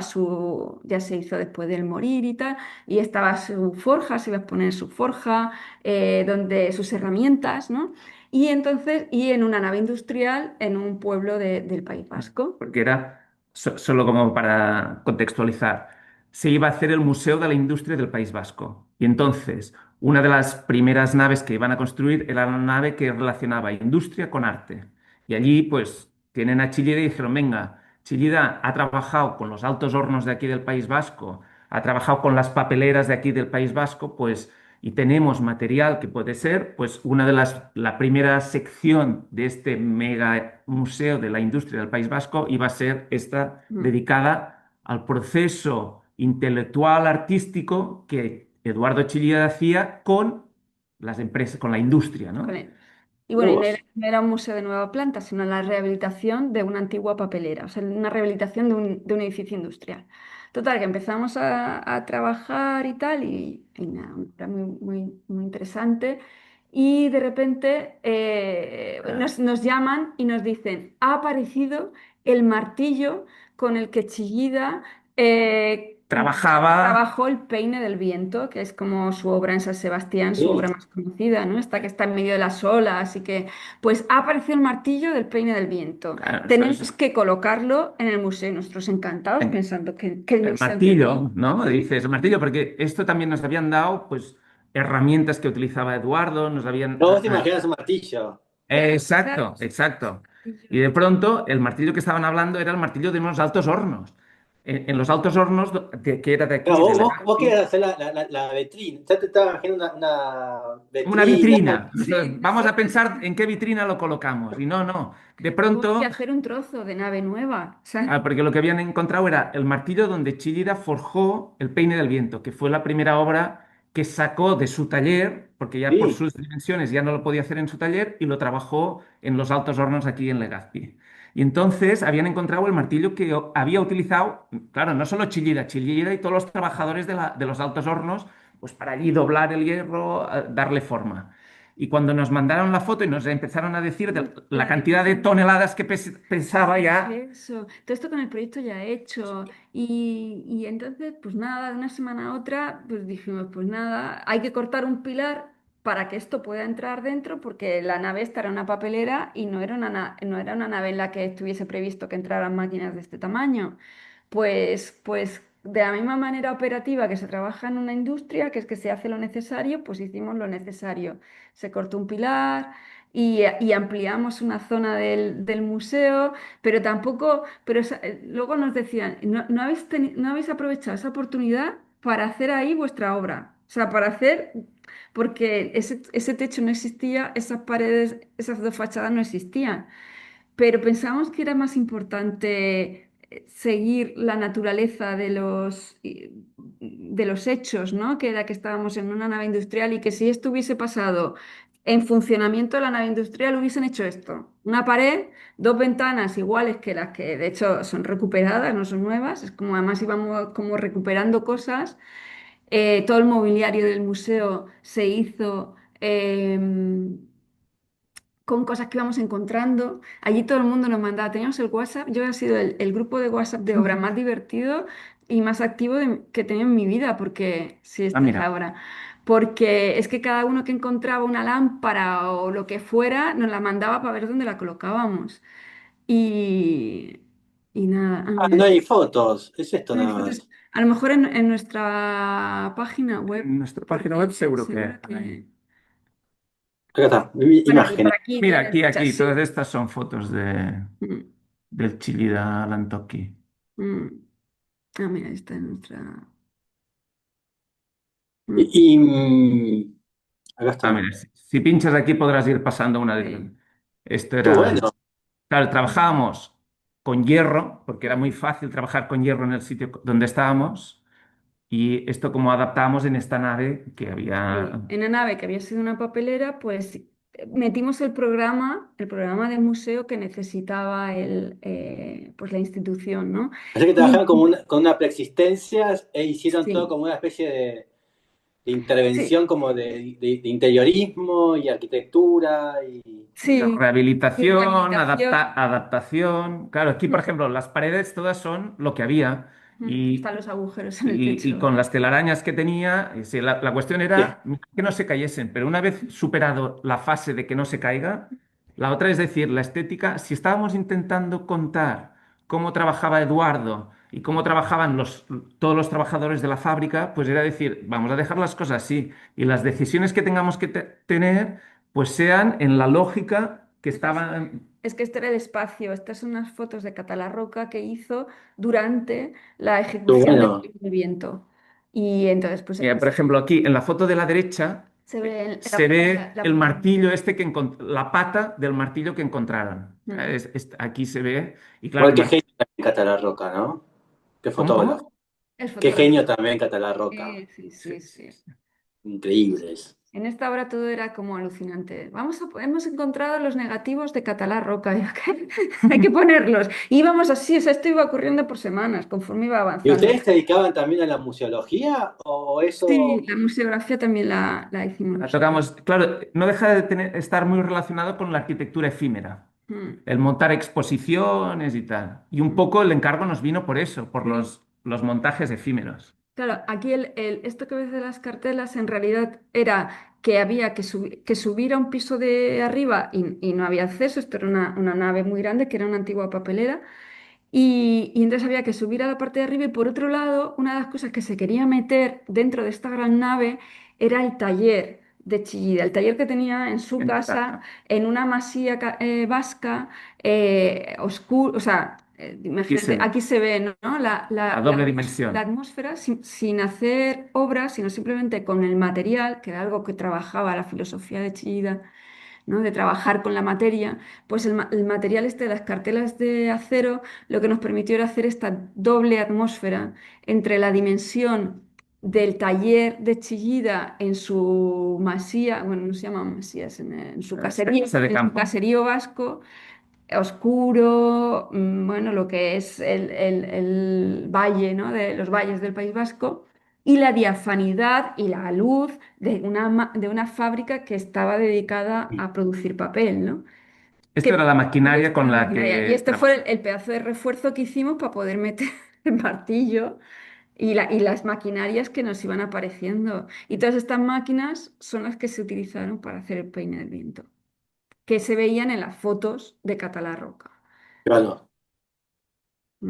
B: ya se hizo después del morir y tal, y estaba su forja, se iba a exponer su forja, donde sus herramientas, ¿no? Y entonces, y en una nave industrial en un pueblo del País Vasco.
C: Porque era, solo como para contextualizar, se iba a hacer el Museo de la Industria del País Vasco. Y entonces, una de las primeras naves que iban a construir era la nave que relacionaba industria con arte. Y allí, pues, tienen a Chillida y dijeron, venga, Chillida ha trabajado con los altos hornos de aquí del País Vasco, ha trabajado con las papeleras de aquí del País Vasco, pues y tenemos material que puede ser, pues la primera sección de este mega museo de la industria del País Vasco iba a ser esta
B: Mm.
C: dedicada al proceso intelectual artístico que Eduardo Chillida hacía con las empresas, con la industria,
B: Con
C: ¿no?
B: él. Y bueno, y no era,
A: Vos.
B: no era un museo de nueva planta, sino la rehabilitación de una antigua papelera, o sea, una rehabilitación de un edificio industrial. Total, que empezamos a trabajar y tal, y nada, era muy interesante. Y de repente nos llaman y nos dicen, ha aparecido el martillo con el que Chillida
C: Trabajaba.
B: trabajó el peine del viento, que es como su obra en San Sebastián, su
A: Sí.
B: obra más conocida, ¿no? Esta que está en medio de las olas, así que, pues ha aparecido el martillo del peine del viento.
C: Claro,
B: Tenemos que colocarlo en el museo. Y nosotros encantados pensando que el
C: el
B: museo tenía.
C: martillo, ¿no? Dices, el martillo, porque esto también nos habían dado, pues, herramientas que utilizaba Eduardo, nos habían...
A: No, vos te imaginas un martillo.
C: Exacto,
B: Exacto.
C: exacto. Y de pronto, el martillo que estaban hablando era el martillo de unos altos hornos. En los altos hornos, que era de
A: No,
C: aquí, de
A: vos querías
C: Legazpi,
A: hacer la vitrina. Ya te estaba imaginando una
C: una
A: vitrina.
C: vitrina.
B: Sí,
C: Vamos a
B: sí.
C: pensar en qué vitrina lo colocamos. Y no, no. De
B: Tuvo que
C: pronto,
B: hacer un trozo de nave nueva. O sea,
C: porque lo que habían encontrado era el martillo donde Chillida forjó el peine del viento, que fue la primera obra que sacó de su taller, porque ya por
A: Sí.
C: sus dimensiones ya no lo podía hacer en su taller, y lo trabajó en los altos hornos aquí en Legazpi. Y entonces habían encontrado el martillo que había utilizado, claro, no solo Chillida, Chillida y todos los trabajadores de los altos hornos, pues para allí doblar el hierro, darle forma. Y cuando nos mandaron la foto y nos empezaron a decir de la
B: la
C: cantidad de
B: dimensión.
C: toneladas que pesaba ya.
B: Eso, todo esto con el proyecto ya hecho. Y entonces, pues nada, de una semana a otra, pues dijimos, pues nada, hay que cortar un pilar para que esto pueda entrar dentro, porque la nave esta era una papelera y no era una nave en la que estuviese previsto que entraran máquinas de este tamaño. Pues de la misma manera operativa que se trabaja en una industria, que es que se hace lo necesario, pues hicimos lo necesario. Se cortó un pilar y ampliamos una zona del museo, pero tampoco, luego nos decían, no habéis aprovechado esa oportunidad para hacer ahí vuestra obra. O sea, para hacer, porque ese techo no existía, esas paredes, esas dos fachadas no existían. Pero pensamos que era más importante seguir la naturaleza de los hechos, ¿no? Que era que estábamos en una nave industrial y que si esto hubiese pasado en funcionamiento de la nave industrial hubiesen hecho esto. Una pared, dos ventanas iguales que las que de hecho son recuperadas, no son nuevas. Es como además íbamos como recuperando cosas. Todo el mobiliario del museo se hizo con cosas que íbamos encontrando. Allí todo el mundo nos mandaba, teníamos el WhatsApp, yo he sido el grupo de WhatsApp de obra más divertido y más activo que he tenido en mi vida, porque sí,
C: Ah,
B: esta es la
C: mira,
B: hora. Porque es que cada uno que encontraba una lámpara o lo que fuera, nos la mandaba para ver dónde la colocábamos. Y, y nada,
A: Ah,
B: mira,
A: no hay fotos. Es esto
B: no hay
A: nada
B: fotos.
A: más.
B: A lo mejor en nuestra página web,
C: en nuestra página web
B: porque
C: seguro que
B: seguro
C: hay.
B: que...
A: Acá está.
B: Bueno, y por
A: Imágenes.
B: aquí
C: Mira,
B: tienes
C: aquí,
B: muchas,
C: aquí, todas
B: sí.
C: estas son fotos
B: Mm,
C: del Chillida Lantoki.
B: mm. Ah, mira, esta es nuestra. Mm.
A: Acá
C: Ah,
A: está.
C: mira, si pinchas aquí podrás ir pasando una
B: Sí.
C: de... Esto
A: Qué
C: era...
A: bueno.
C: Claro, trabajábamos con hierro, porque era muy fácil trabajar con hierro en el sitio donde estábamos, y esto como adaptamos en esta nave que
B: Sí.
C: había...
B: En la nave que había sido una papelera, pues metimos el programa del museo que necesitaba pues la institución, ¿no?
A: Así que
B: Y
A: trabajaron como con una preexistencia e hicieron todo
B: sí.
A: como una especie de
B: Sí,
A: intervención como de interiorismo y arquitectura y...
B: sí, y
C: Rehabilitación,
B: rehabilitación.
C: adaptación. Claro, aquí, por ejemplo, las paredes todas son lo que había
B: Están
C: y,
B: los agujeros en el
C: y
B: techo.
C: con las telarañas que tenía, sí, la cuestión
A: Sí,
C: era que no se cayesen, pero una vez superado la fase de que no se caiga, la otra es decir, la estética, si estábamos intentando contar cómo trabajaba Eduardo y cómo trabajaban todos los trabajadores de la fábrica, pues era decir, vamos a dejar las cosas así y las decisiones que tengamos que tener pues sean en la lógica que estaba.
B: Es que este era el espacio. Estas son unas fotos de Catalarroca que hizo durante la
A: qué
B: ejecución del
A: bueno.
B: Pico del Viento. Y entonces, pues
C: Por ejemplo, aquí en la foto de la derecha
B: se ve en
C: se ve
B: la
C: el
B: punta.
C: martillo este la pata del martillo que encontraron.
B: Mm.
C: Aquí se ve, y claro,
A: Igual qué genio también Catalá Roca, ¿no? Qué
C: ¿cómo,
A: fotógrafo.
C: cómo?
B: El
A: Qué
B: fotógrafo.
A: genio también Catalá Roca.
B: Sí, sí,
C: Sí,
B: sí,
C: sí,
B: sí.
C: sí.
A: Increíbles.
B: En esta obra todo era como alucinante. Hemos encontrado los negativos de Catalá Roca. Y, ok, hay que ponerlos. Íbamos así, o sea, esto iba ocurriendo por semanas, conforme iba
A: ¿Y
B: avanzando.
A: ustedes se dedicaban también a la museología o
B: Sí,
A: eso?
B: la museografía también la hicimos
C: La
B: nosotros.
C: tocamos, claro, no deja de estar muy relacionado con la arquitectura efímera,
B: Mm,
C: el montar exposiciones y tal. Y un
B: mm.
C: poco el encargo nos vino por eso, por
B: Sí.
C: los montajes efímeros.
B: Claro, aquí esto que ves de las cartelas en realidad era que había que subir a un piso de arriba y no había acceso. Esto era una nave muy grande que era una antigua papelera. Y entonces había que subir a la parte de arriba y por otro lado, una de las cosas que se quería meter dentro de esta gran nave era el taller de Chillida, el taller que tenía en su casa, en una masía vasca, oscuro, o sea,
C: Aquí se
B: imagínate,
C: ve
B: aquí se ve, ¿no?
C: a doble dimensión.
B: La atmósfera sin hacer obras, sino simplemente con el material, que era algo que trabajaba la filosofía de Chillida, ¿no? De trabajar con la materia, pues el material este de las cartelas de acero lo que nos permitió era hacer esta doble atmósfera entre la dimensión del taller de Chillida en su masía, bueno, no se llama masías,
C: Casa de
B: en su
C: campo.
B: caserío vasco, oscuro, bueno, lo que es el valle, ¿no? De los valles del País Vasco, y la diafanidad y la luz de una fábrica que estaba dedicada a producir papel, ¿no?
C: Esto
B: Que,
C: era la maquinaria con la
B: y
C: que
B: este fue el pedazo de refuerzo que hicimos para poder meter el martillo y las maquinarias que nos iban apareciendo. Y todas estas máquinas son las que se utilizaron para hacer el peine del viento, que se veían en las fotos de Catalarroca.
A: Claro.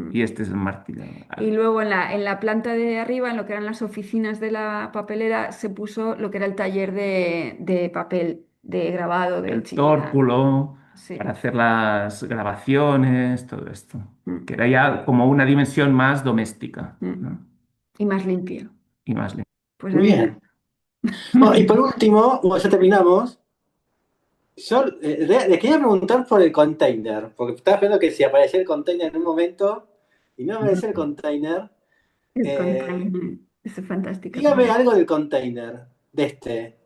C: y
B: Mm.
C: este es el martillo.
B: Y
C: Vale.
B: luego en la planta de arriba, en lo que eran las oficinas de la papelera, se puso lo que era el taller de papel, de grabado de
C: El
B: Chillida.
C: tórculo para
B: Sí.
C: hacer las grabaciones, todo esto,
B: Mm,
C: que era ya como una dimensión más doméstica,
B: mm.
C: ¿no?
B: Y más limpio.
C: Y más limpia.
B: Pues a
A: Muy
B: mí me...
A: bien. Bueno, y por último, bueno, ya terminamos. Yo le quería preguntar por el container, porque estaba viendo que si aparecía el container en un momento y no aparecía el container,
B: El
A: eh,
B: container. Es fantástica
A: dígame
B: también.
A: algo del container, de este.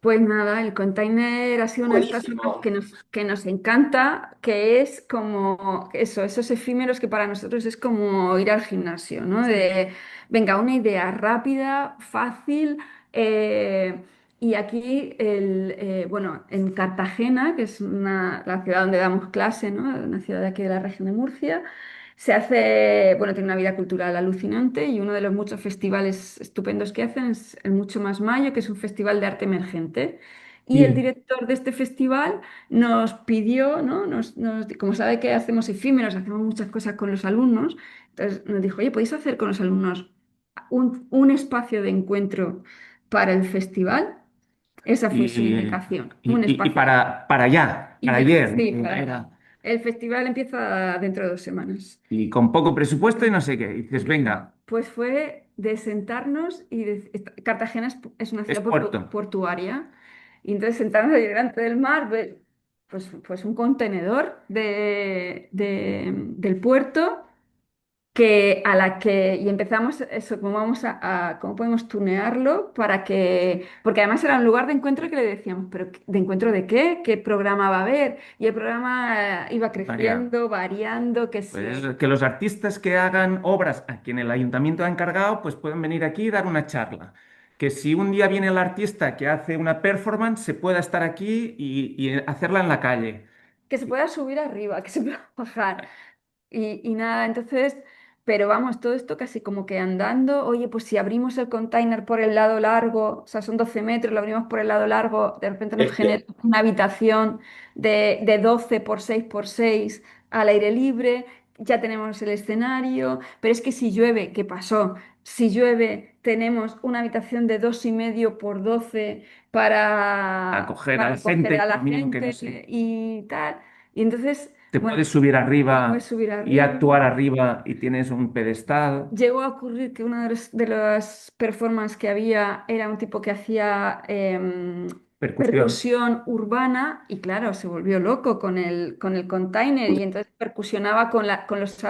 B: Pues nada, el container ha sido una de estas obras
A: Buenísimo.
B: que nos encanta, que es como eso, esos efímeros que para nosotros es como ir al gimnasio, ¿no? De, venga, una idea rápida, fácil. Y aquí, bueno, en Cartagena, que es la ciudad donde damos clase, ¿no? Una ciudad de aquí de la región de Murcia, se hace, bueno, tiene una vida cultural alucinante y uno de los muchos festivales estupendos que hacen es el Mucho Más Mayo, que es un festival de arte emergente. Y el
C: Sí,
B: director de este festival nos pidió, ¿no? Como sabe que hacemos efímeros, hacemos muchas cosas con los alumnos, entonces nos dijo, oye, ¿podéis hacer con los alumnos un espacio de encuentro para el festival? Esa fue su
C: y,
B: indicación, un
C: y
B: espacio.
C: para allá, para ayer,
B: Sí,
C: era,
B: el festival empieza dentro de 2 semanas.
C: y con poco presupuesto y no sé qué. Y dices, venga,
B: Pues fue de sentarnos y Cartagena es una
C: es
B: ciudad
C: puerto.
B: portuaria. Y entonces sentarnos ahí delante del mar, ver, pues un contenedor del puerto y empezamos eso, cómo cómo podemos tunearlo porque además era un lugar de encuentro que le decíamos, pero ¿de encuentro de qué? ¿Qué programa va a haber? Y el programa iba
C: María.
B: creciendo, variando, que
C: Pues
B: sí.
C: que los artistas que hagan obras a quien el ayuntamiento ha encargado, pues pueden venir aquí y dar una charla. que si un día viene el artista que hace una performance, se pueda estar aquí y hacerla en la calle.
B: Que se pueda subir arriba, que se pueda bajar. Y nada, entonces, pero vamos, todo esto casi como que andando, oye, pues si abrimos el container por el lado largo, o sea, son 12 metros, lo abrimos por el lado largo, de repente nos
A: Es que,
B: genera una habitación de 12 por 6 por 6 al aire libre, ya tenemos el escenario, pero es que si llueve, ¿qué pasó? Si llueve, tenemos una habitación de 2,5 por 12
C: Acoger a
B: para
C: la
B: acoger
C: gente,
B: a la
C: lo mínimo que no
B: gente
C: sé.
B: y tal. Y entonces,
C: Te
B: bueno,
C: puedes subir
B: te puedes
C: arriba
B: subir
C: y
B: arriba.
C: actuar arriba y tienes un pedestal,
B: Llegó a ocurrir que una de las performances que había era un tipo que hacía
C: percusión.
B: percusión urbana y claro, se volvió loco con el container y entonces percusionaba con los...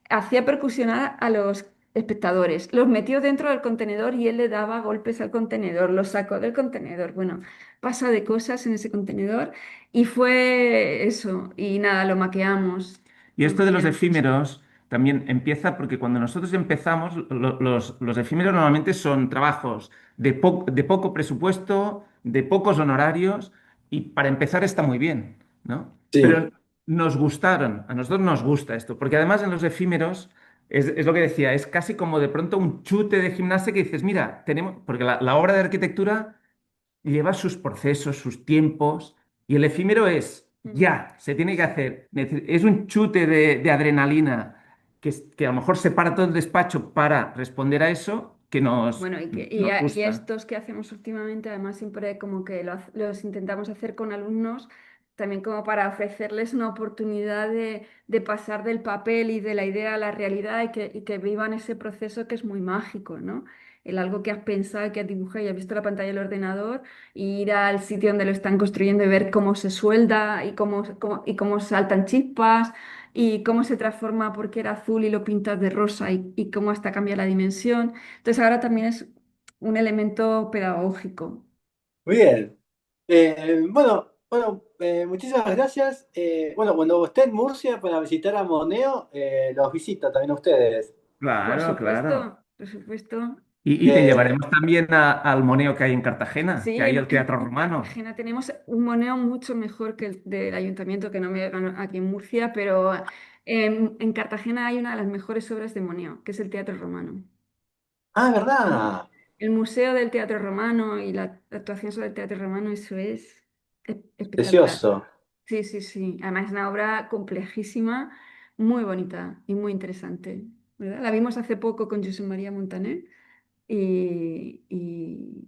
B: hacía percusionar a los espectadores. Los metió dentro del contenedor y él le daba golpes al contenedor, los sacó del contenedor. Bueno, pasa de cosas en ese contenedor y fue eso. Y nada, lo maqueamos.
C: Y
B: Lo
C: esto de los
B: maqueamos.
C: efímeros también empieza porque cuando nosotros empezamos, los efímeros normalmente son trabajos de poco presupuesto, de pocos honorarios, y para empezar está muy bien, ¿no?
A: sí,
C: Pero nos gustaron, a nosotros nos gusta esto, porque además en los efímeros es lo que decía, es casi como de pronto un chute de gimnasia que dices, mira, tenemos, porque la obra de arquitectura lleva sus procesos, sus tiempos, y el efímero es ya, se tiene que hacer. Es un chute de adrenalina que a lo mejor se para todo el despacho para responder a eso que
B: Bueno,
C: nos
B: y
C: gusta.
B: estos que hacemos últimamente, además siempre como que los intentamos hacer con alumnos, también como para ofrecerles una oportunidad de pasar del papel y de la idea a la realidad y que vivan ese proceso que es muy mágico, ¿no? El algo que has pensado, que has dibujado y has visto la pantalla del ordenador, y ir al sitio donde lo están construyendo y ver cómo se suelda y cómo saltan chispas y cómo se transforma porque era azul y lo pintas de rosa y cómo hasta cambia la dimensión. Entonces ahora también es un elemento pedagógico.
A: muy bien. Muchísimas gracias. Bueno, cuando esté en Murcia para visitar a Moneo, los visito también a ustedes.
C: Claro, claro.
B: Por supuesto.
C: Y te
A: Eh,
C: llevaremos también al Moneo que hay en Cartagena, que
B: Sí,
C: hay el Teatro
B: en
C: Romano.
B: Cartagena tenemos un moneo mucho mejor que el del ayuntamiento, que no me ganó aquí en Murcia, pero en Cartagena hay una de las mejores obras de moneo, que es el Teatro Romano.
A: ¿verdad?
B: El Museo del Teatro Romano y la actuación sobre el Teatro Romano, eso es espectacular.
A: Precioso.
B: Sí, sí, sí. Además es una obra complejísima, muy bonita y muy interesante, ¿verdad? La vimos hace poco con José María Montaner y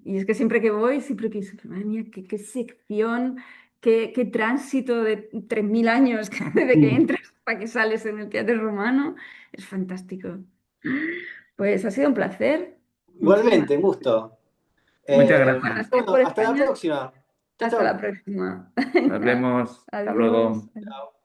B: es que siempre que voy, siempre pienso, madre mía, qué sección, qué tránsito de 3.000 años desde que
A: Sí.
B: entras para que sales en el Teatro Romano. Es fantástico. Pues ha sido un placer. Muchísimas
A: Igualmente, un gusto.
C: Muchas
B: Cuando
C: gracias.
B: estés por
A: Hasta la
B: España,
A: próxima. Chao,
B: hasta la
A: chao.
B: próxima.
C: Nos vemos. Hasta
B: Adiós.
C: luego.
A: Chao.